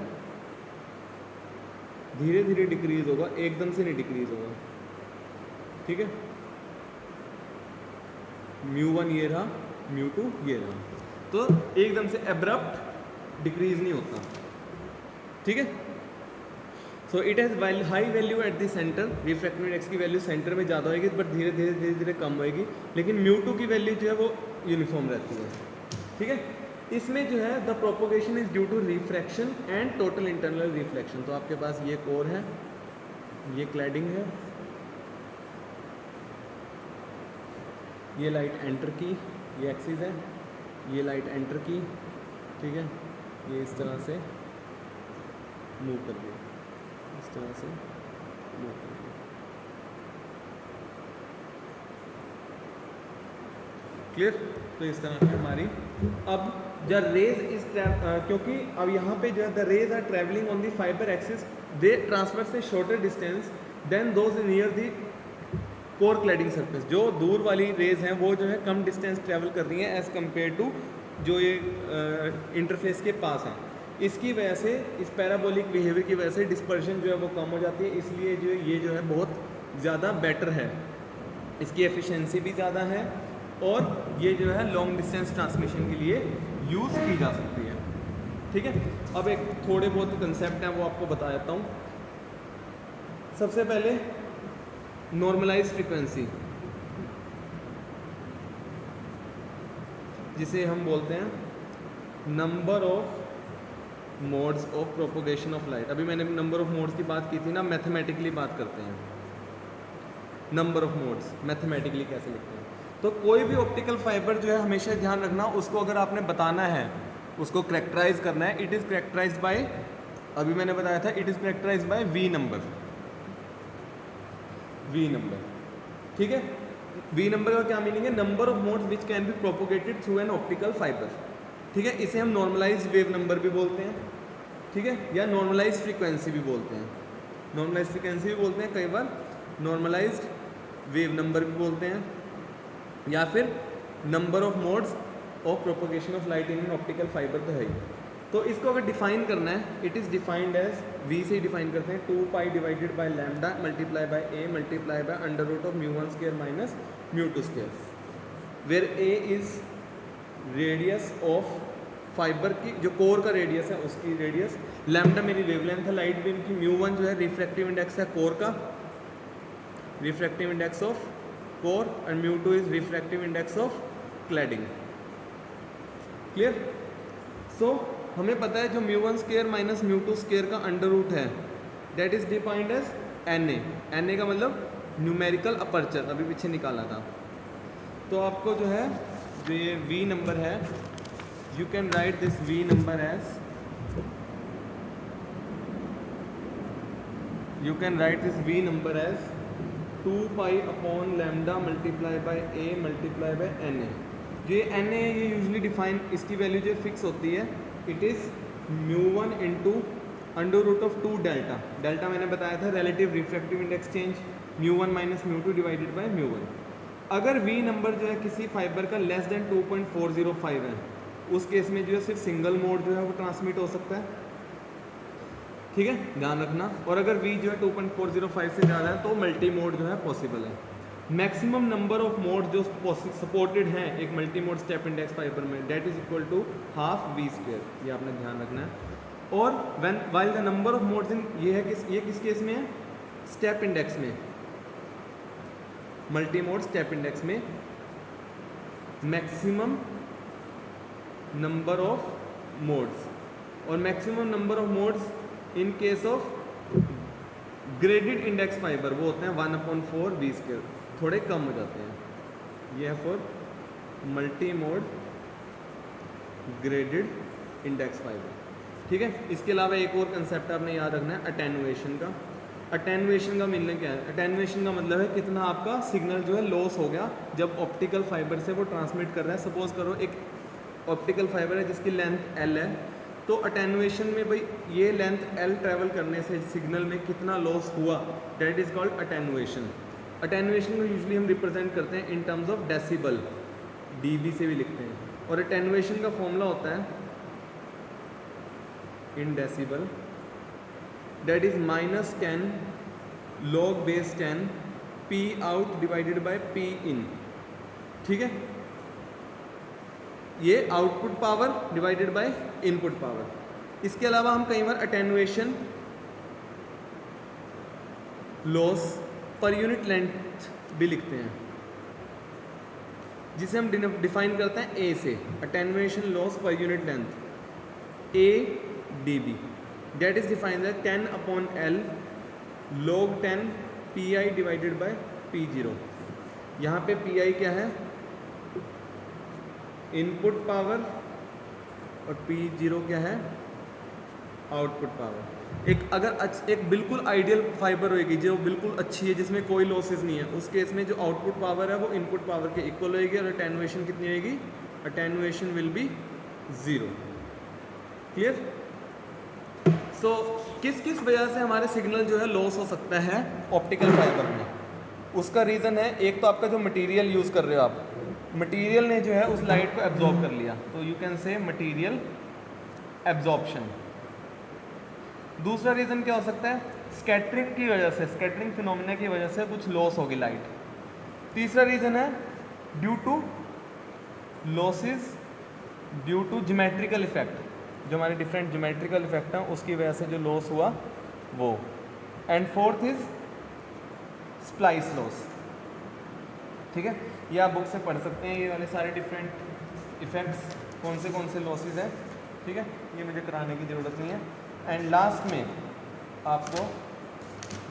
धीरे धीरे डिक्रीज होगा, एकदम से नहीं डिक्रीज होगा, ठीक है। μ1 ये रहा, μ2 ये रहा, तो एकदम से एब्रप्ट डिक्रीज नहीं होता, ठीक है। So it has high value at the centre, refractive index की वैल्यू सेंटर में ज़्यादा होगी बट धीरे धीरे धीरे धीरे कम होएगी, लेकिन μ2 की वैल्यू जो है वो यूनिफॉर्म रहती है, ठीक है। इसमें जो है the propagation is due to refraction and total internal reflection. तो आपके पास ये कोर है, ये क्लैडिंग है, ये लाइट एंटर की, ये एक्सिस है, ये लाइट एंटर की, ठीक है, ये इस तरह से मूव कर दिया, इस तरह से move करेंगे। क्लियर? तो इस तरह से हमारी अब द रेज इज क्योंकि अब यहाँ पे जो है the rays are travelling on the fibre axis, they transfer से shorter distance than those near the core cladding surface. जो दूर वाली रेज हैं वो जो है कम डिस्टेंस ट्रेवल कर रही हैं एज कम्पेयर टू जो ये इंटरफेस के पास हैं। इसकी वजह से, इस पैराबोलिक बिहेवियर की वजह से डिस्पर्शन जो है वो कम हो जाती है, इसलिए जो ये जो है बहुत ज़्यादा बेटर है, इसकी एफिशिएंसी भी ज़्यादा है और ये जो है लॉन्ग डिस्टेंस ट्रांसमिशन के लिए यूज़ की जा सकती है। ठीक है, अब एक थोड़े बहुत कंसेप्ट हैं वो आपको बता देता हूँ। सबसे पहले नॉर्मलाइज फ्रीक्वेंसी, जिसे हम बोलते हैं number of modes of propagation of light. अभी मैंने नंबर ऑफ मोड्स की बात की थी ना, मैथमेटिकली बात करते हैं नंबर ऑफ मोड्स, मैथमेटिकली कैसे लिखते हैं। तो कोई भी ऑप्टिकल फाइबर जो है हमेशा ध्यान रखना, उसको अगर आपने बताना है, उसको करेक्टराइज करना है, इट इज़ करेक्टराइज बाय, अभी मैंने बताया था, it is characterise by V number, V number. ठीक है, वी नंबर का क्या मीनिंग है? Number of modes which can be propagated through an optical fibre. ठीक है, इसे हम नॉर्मलाइज वेव नंबर भी बोलते हैं, ठीक है, या नॉर्मलाइज फ्रीक्वेंसी भी बोलते हैं। नॉर्मलाइज फ्रीक्वेंसी भी बोलते हैं, कई बार नॉर्मलाइज्ड वेव नंबर भी बोलते हैं, या फिर number of modes of propagation of light in an optical fibre तो है ही। तो इसको अगर डिफाइन करना है, it is defined as, V से डिफाइन करते हैं, 2 pi divided by lambda multiply by A multiply by under root of mu 1 square minus mu 2 square, where A is radius of fibre की, जो कोर का रेडियस है उसकी रेडियस, लैम्डा मेरी वेवलेंथ है लाइट बीम की, म्यू 1 जो है रिफ्रैक्टिव इंडेक्स है कोर का, refractive index of core, and mu 2 is refractive index of cladding. Clear? So हमें पता है जो mu 1 square minus mu 2 square का अंडर रूट है, that is defined as N A. N A का मतलब न्यूमेरिकल अपर्चर, अभी पीछे निकाला था। तो आपको जो है, जो ये वी नंबर है, you can write this V number as, you can write this v number as 2 pi upon lambda multiply by a multiply by na। जो ये na ये यूजली डिफाइन, इसकी वैल्यू जो फिक्स होती है, it is mu 1 into under root of 2 delta. Delta मैंने बताया था relative refractive index change, mu 1 minus mu 2 divided by mu 1। अगर v नंबर जो है किसी फाइबर का लेस देन 2.405 है, उस केस में जो है सिर्फ सिंगल मोड जो है वो ट्रांसमिट हो सकता है। ठीक है, ध्यान रखना। और अगर v जो है 2.405 से ज़्यादा है तो मल्टी मोड जो है पॉसिबल है। मैक्सिमम नंबर ऑफ मोड जो सपोर्टेड हैं एक multi mode step index fibre में, that is equal to half V square, ये आपने ध्यान रखना है। और when while the number of modes in, ये किस केस में है? स्टेप इंडेक्स में, मल्टी मोड स्टेप इंडेक्स में मैक्सिमम नंबर ऑफ मोड्स, और maximum number of modes in case of graded index fibre वो होते हैं 1/4 वी स्क्वायर, थोड़े कम हो जाते हैं। ये है for multi mode graded index fibre. ठीक है, इसके अलावा एक और कंसेप्ट आपने याद रखना है अटेनुएशन का। अटेनुएशन का मीनिंग क्या है? अटेनुएशन का मतलब है कितना आपका सिग्नल जो है लॉस हो गया जब ऑप्टिकल फाइबर से वो ट्रांसमिट कर रहा है। सपोज करो एक ऑप्टिकल फाइबर है जिसकी लेंथ एल है, तो अटेनुएशन में भाई ये लेंथ एल ट्रैवल करने से सिग्नल में कितना लॉस हुआ, that is called attenuation. Attenuation को यूजुअली हम रिप्रेजेंट करते हैं in terms of decibel, dB से भी लिखते हैं। और अटेनुएशन का फॉर्मूला होता है in decibel, that is minus 10 log base 10 P out divided by P in. ठीक है, ये output power divided by input power. इसके अलावा हम कई बार attenuation loss per unit length भी लिखते हैं, जिसे हम डिफाइन करते हैं ए से, attenuation loss per unit length A D B, that is defined as 10/L log 10 P I divided by P zero. यहाँ पे पी आई क्या है? इनपुट पावर, और पी जीरो क्या है? Output power. एक बिल्कुल आइडियल फाइबर होगी जो बिल्कुल अच्छी है, जिसमें कोई लॉसेस नहीं है, उस केस में जो आउटपुट पावर है वो इनपुट पावर के इक्वल होगी और अटेनुएशन कितनी होगी, अटेनुएशन विल बी 0। क्लियर? सो किस किस वजह से हमारे सिग्नल जो है लॉस हो सकता है ऑप्टिकल फाइबर में? उसका रीज़न है, एक तो आपका जो मटेरियल यूज़ कर रहे हो आप, मटेरियल ने जो है उस लाइट को एब्जॉर्ब कर लिया, तो you can say material absorption. दूसरा रीज़न क्या हो सकता है, स्कैटरिंग की वजह से, स्कैटरिंग फिनोमिना की वजह से कुछ लॉस होगी लाइट। तीसरा रीज़न है due to losses due to geometrical effect, जो हमारे डिफरेंट ज्योमेट्रिकल इफेक्ट हैं उसकी वजह से जो लॉस हुआ वो। And fourth is splice loss. ठीक है, ये आप बुक से पढ़ सकते हैं, ये वाले सारे डिफरेंट इफेक्ट्स कौन से लॉसेस हैं। ठीक है, ये मुझे कराने की ज़रूरत नहीं है। एंड लास्ट में आपको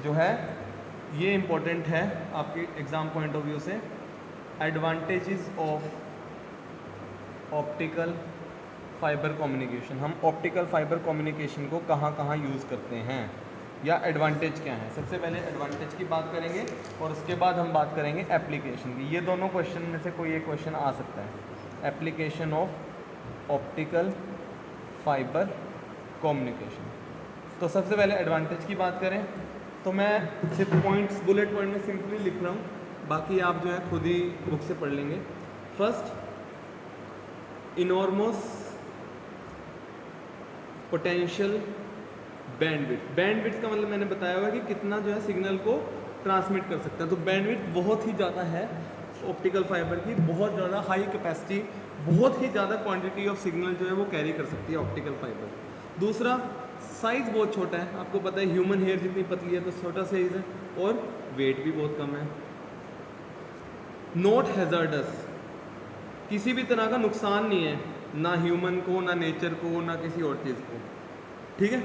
जो है ये इम्पोर्टेंट है आपके एग्ज़ाम पॉइंट ऑफ व्यू से, advantages of optical fibre communication. हम ऑप्टिकल फाइबर कम्युनिकेशन को कहाँ कहाँ यूज़ करते हैं या एडवांटेज क्या है। सबसे पहले एडवांटेज की बात करेंगे और उसके बाद हम बात करेंगे एप्लीकेशन की। ये दोनों क्वेश्चन में से कोई एक क्वेश्चन आ सकता है, application of optical fibre communication. तो सबसे पहले एडवांटेज की बात करें तो मैं सिर्फ पॉइंट्स, बुलेट पॉइंट में सिंपली लिख रहा हूँ, बाकी आप जो है खुद ही बुक से पढ़ लेंगे। First, enormous potential bandwidth. Bandwidth का मतलब मैंने बताया हुआ कि कितना जो है सिग्नल को ट्रांसमिट कर सकता है, तो बैंडविड्थ बहुत ही ज़्यादा है ऑप्टिकल फाइबर की, बहुत ज़्यादा हाई कैपेसिटी, बहुत ही ज़्यादा क्वांटिटी ऑफ सिग्नल जो है वो कैरी कर सकती है ऑप्टिकल फाइबर। दूसरा, साइज़ बहुत छोटा है, आपको पता है ह्यूमन हेयर जितनी पतली है तो छोटा साइज़ है, और वेट भी बहुत कम है। नॉट हैज़ार्डस, किसी भी तरह का नुकसान नहीं है, ना ह्यूमन को, ना नेचर को, ना किसी और चीज़ को। ठीक है।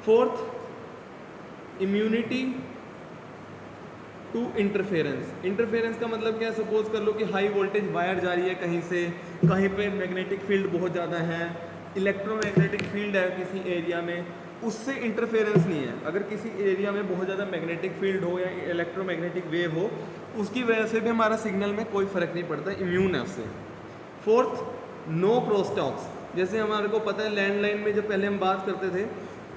Fourth, immunity to interference. Interference का मतलब क्या है, सपोज कर लो कि हाई वोल्टेज वायर जा रही है कहीं से, कहीं पे मैग्नेटिक फील्ड बहुत ज़्यादा है, इलेक्ट्रोमैग्नेटिक फील्ड है किसी एरिया में, उससे इंटरफेरेंस नहीं है। अगर किसी एरिया में बहुत ज़्यादा मैग्नेटिक फील्ड हो या इलेक्ट्रोमैग्नेटिक वेव हो, उसकी वजह से भी हमारा सिग्नल में कोई फ़र्क नहीं पड़ता, इम्यून है उससे। Fourth, no crosstalks. जैसे हमारे को पता है लैंडलाइन में जब पहले हम बात करते थे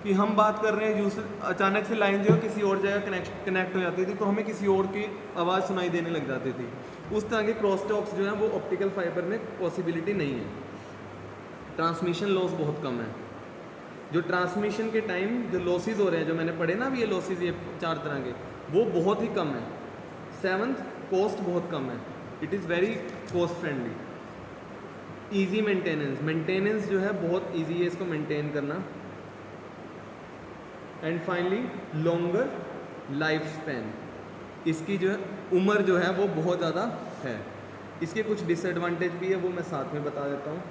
कि हम बात कर रहे हैं, अचानक से लाइन जो है किसी और जगह कनेक्ट हो जाती थी, तो हमें किसी और की आवाज़ सुनाई देने लग जाती थी। उस तरह के क्रॉसटॉक्स जो हैं वो ऑप्टिकल फाइबर में पॉसिबिलिटी नहीं है। ट्रांसमिशन लॉस बहुत कम है। जो ट्रांसमिशन के टाइम जो लॉसेस हो रहे हैं, जो मैंने पढ़े ना अभी, ये लॉसेस ये 4 तरह के, वो बहुत ही कम है। सेवंथ, कॉस्ट बहुत कम है, it is very cost friendly. Easy maintenance, maintenance जो है बहुत ईजी है इसको मेंटेन करना। And finally, longer life span, इसकी जो है उम्र जो है वो बहुत ज़्यादा है। इसके कुछ डिसएडवांटेज भी है, वो मैं साथ में बता देता हूँ।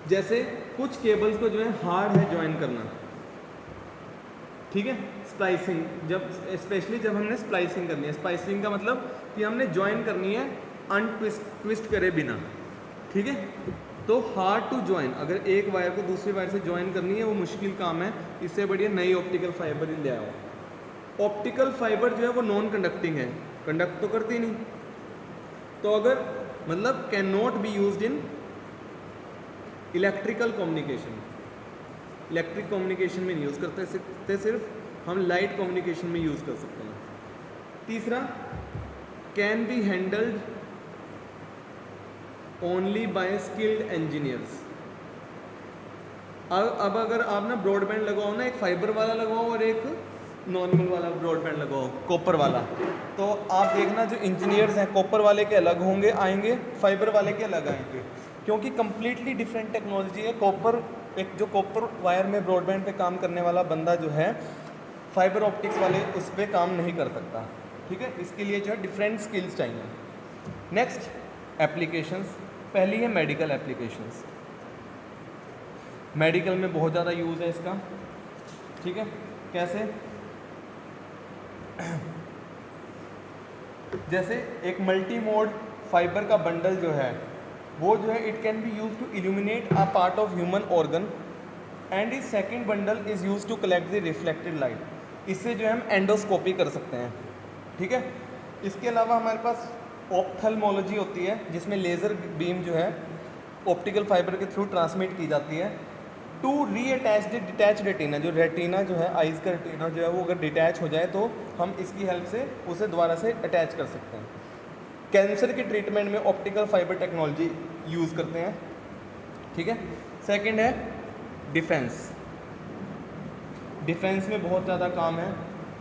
जैसे कुछ केबल्स को जो है हार्ड है ज्वाइन करना, ठीक है, स्प्लाइसिंग, जब स्पेशली जब हमने स्प्लाइसिंग करनी है। स्प्लाइसिंग का मतलब कि हमने ज्वाइन करनी है ट्विस्ट करे बिना, ठीक है। तो हार्ड टू ज्वाइन, अगर एक वायर को दूसरी वायर से ज्वाइन करनी है वो मुश्किल काम है, इससे बढ़िया नई ऑप्टिकल फाइबर ही ले आओ। ऑप्टिकल फाइबर जो है वो नॉन कंडक्टिंग है, कंडक्ट तो करती नहीं, तो अगर मतलब can not be used in electrical communication, electric communication में नहीं यूज़ करते सकते, सिर्फ हम लाइट कम्युनिकेशन में यूज़ कर सकते हैं। तीसरा, can be handled only by skilled engineers. अब अगर आप ना ब्रॉडबैंड लगाओ ना, एक फाइबर वाला लगाओ और एक नॉर्मल वाला ब्रॉडबैंड लगाओ, कॉपर वाला, तो आप देखना जो इंजीनियर्स हैं कॉपर वाले के अलग होंगे आएंगे, फाइबर वाले के अलग आएंगे, क्योंकि कम्प्लीटली डिफरेंट टेक्नोलॉजी है। कॉपर, एक जो कॉपर वायर में ब्रॉडबैंड पे काम करने वाला बंदा जो है फाइबर ऑप्टिक्स वाले उस पर काम नहीं कर सकता, ठीक है। इसके लिए जो है डिफरेंट स्किल्स चाहिए। Next, applications. पहली है मेडिकल एप्लीकेशंस। मेडिकल में बहुत ज़्यादा यूज़ है इसका, ठीक है। कैसे? जैसे एक मल्टी मोड फाइबर का बंडल जो है वो जो है it can be use to illuminate a part of human organ and is second bundle is use to collect the reflected light. इससे जो है हम एंडोस्कोपी कर सकते हैं, ठीक है। इसके अलावा हमारे पास ऑप्थेल्मोलॉजी होती है, जिसमें लेज़र बीम जो है ऑप्टिकल फाइबर के थ्रू ट्रांसमिट की जाती है to reattach the detach retina. जो रेटिना जो है, आइज़ का रेटिना जो है वो अगर डिटैच हो जाए तो हम इसकी हेल्प से उसे दोबारा से अटैच कर सकते हैं। कैंसर के ट्रीटमेंट में ऑप्टिकल फाइबर टेक्नोलॉजी यूज़ करते हैं, ठीक है। सेकंड है डिफेंस। डिफेंस में बहुत ज़्यादा काम है।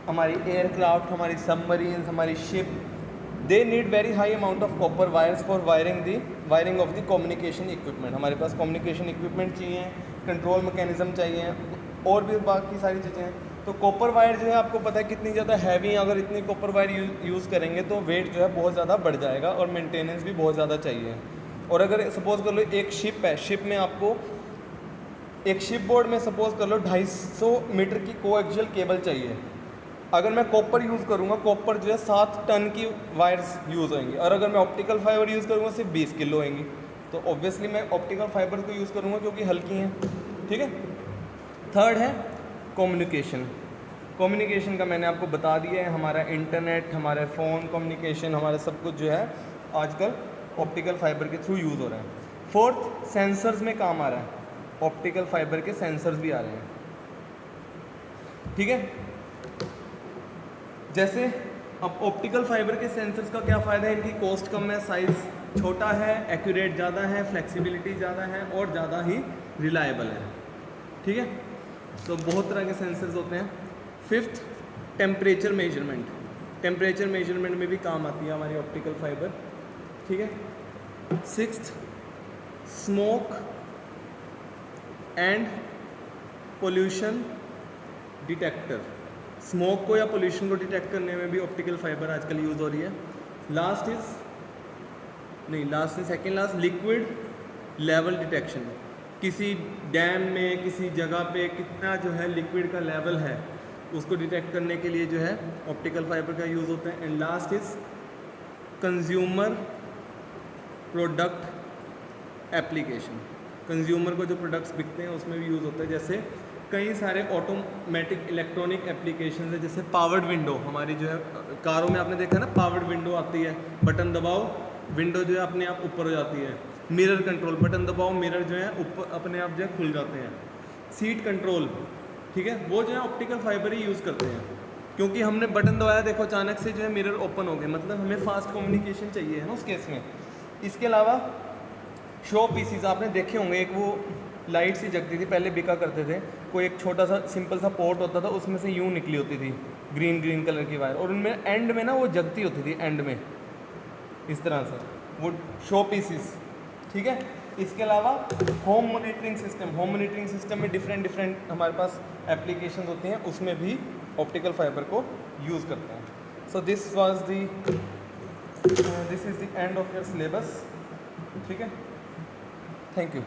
हमारी एयरक्राफ्ट, हमारी सबमरीन, हमारी ship, they need very high amount of copper wires for wiring of the communication equipment. हमारे पास कम्युनिकेशन इक्विपमेंट चाहिए, कंट्रोल मैकेनिज्म चाहिए, और भी बाकी सारी चीज़ें हैं। तो कॉपर वायर जो है आपको पता है कितनी ज़्यादा हैवी है। अगर इतनी कॉपर वायर यूज़ करेंगे तो वेट जो है बहुत ज़्यादा बढ़ जाएगा और मेंटेनेंस भी बहुत ज़्यादा चाहिए। और अगर सपोज़ कर लो एक शिप है, शिप में आपको एक शिप बोर्ड में सपोज़ कर लो 250 मीटर की कोएक्सियल केबल चाहिए। अगर मैं कॉपर यूज़ करूँगा, कॉपर जो है 7 टन की वायर्स यूज़ होंगी, और अगर मैं ऑप्टिकल फाइबर यूज़ करूँगा सिर्फ 20 किलो होंगी। तो ऑब्वियसली मैं ऑप्टिकल फाइबर को यूज़ करूँगा क्योंकि हल्की हैं, ठीक है। थर्ड है कम्युनिकेशन। कम्युनिकेशन का मैंने आपको बता दिया है, हमारा इंटरनेट, हमारे फ़ोन कम्युनिकेशन, हमारा सब कुछ जो है आजकल ऑप्टिकल फाइबर के थ्रू यूज़ हो रहा है। फोर्थ, सेंसर्स में काम आ रहा है, ऑप्टिकल फाइबर के सेंसर्स भी आ रहे हैं, ठीक है। जैसे अब ऑप्टिकल फाइबर के सेंसर्स का क्या फ़ायदा है, इनकी कॉस्ट कम है, साइज़ छोटा है, एक्यूरेट ज़्यादा है, फ्लेक्सिबिलिटी ज़्यादा है और ज़्यादा ही रिलायबल है, ठीक है। तो बहुत तरह के सेंसर्स होते हैं। Fifth, temperature measurement. Temperature measurement में भी काम आती है हमारी ऑप्टिकल फाइबर, ठीक है। Sixth, smoke and pollution detector. Smoke को या पोल्यूशन को डिटेक्ट करने में भी ऑप्टिकल फाइबर आजकल यूज़ हो रही है। Second last, liquid level detection. किसी डैम में, किसी जगह पे कितना जो है लिक्विड का लेवल है, उसको डिटेक्ट करने के लिए जो है ऑप्टिकल फाइबर का यूज़ होता है। And last is consumer product application. Consumer को जो प्रोडक्ट्स बिकते हैं उसमें भी यूज़ होता है। जैसे कई सारे ऑटोमेटिक इलेक्ट्रॉनिक एप्लीकेशन है, जैसे पावर्ड विंडो। हमारी जो है कारों में आपने देखा ना, पावर्ड विंडो आती है, बटन दबाओ विंडो जो है अपने आप ऊपर हो जाती है। मिरर कंट्रोल, बटन दबाओ मिरर जो है ऊपर अपने आप जो है खुल जाते हैं। सीट कंट्रोल, ठीक है, वो जो है ऑप्टिकल फाइबर ही यूज़ करते हैं, क्योंकि हमने बटन दबाया, देखो अचानक से जो है मिरर ओपन हो गए, मतलब हमें फास्ट कम्युनिकेशन चाहिए है ना उस केस में। इसके अलावा शो पीसीज आपने देखे होंगे, एक वो लाइट सी जगती थी, पहले बिका करते थे, कोई एक छोटा सा सिंपल सा पोर्ट होता था, उसमें से यूँ निकली होती थी ग्रीन कलर की वायर, और उनमें एंड में ना वो जगती होती थी, एंड में इस तरह से, वो शो पीसीज, ठीक है। इसके अलावा होम मॉनिटरिंग सिस्टम में डिफरेंट हमारे पास एप्लीकेशन होती हैं, उसमें भी ऑप्टिकल फाइबर को यूज़ करते हैं। So this is the end of your syllabus, ठीक है। Thank you.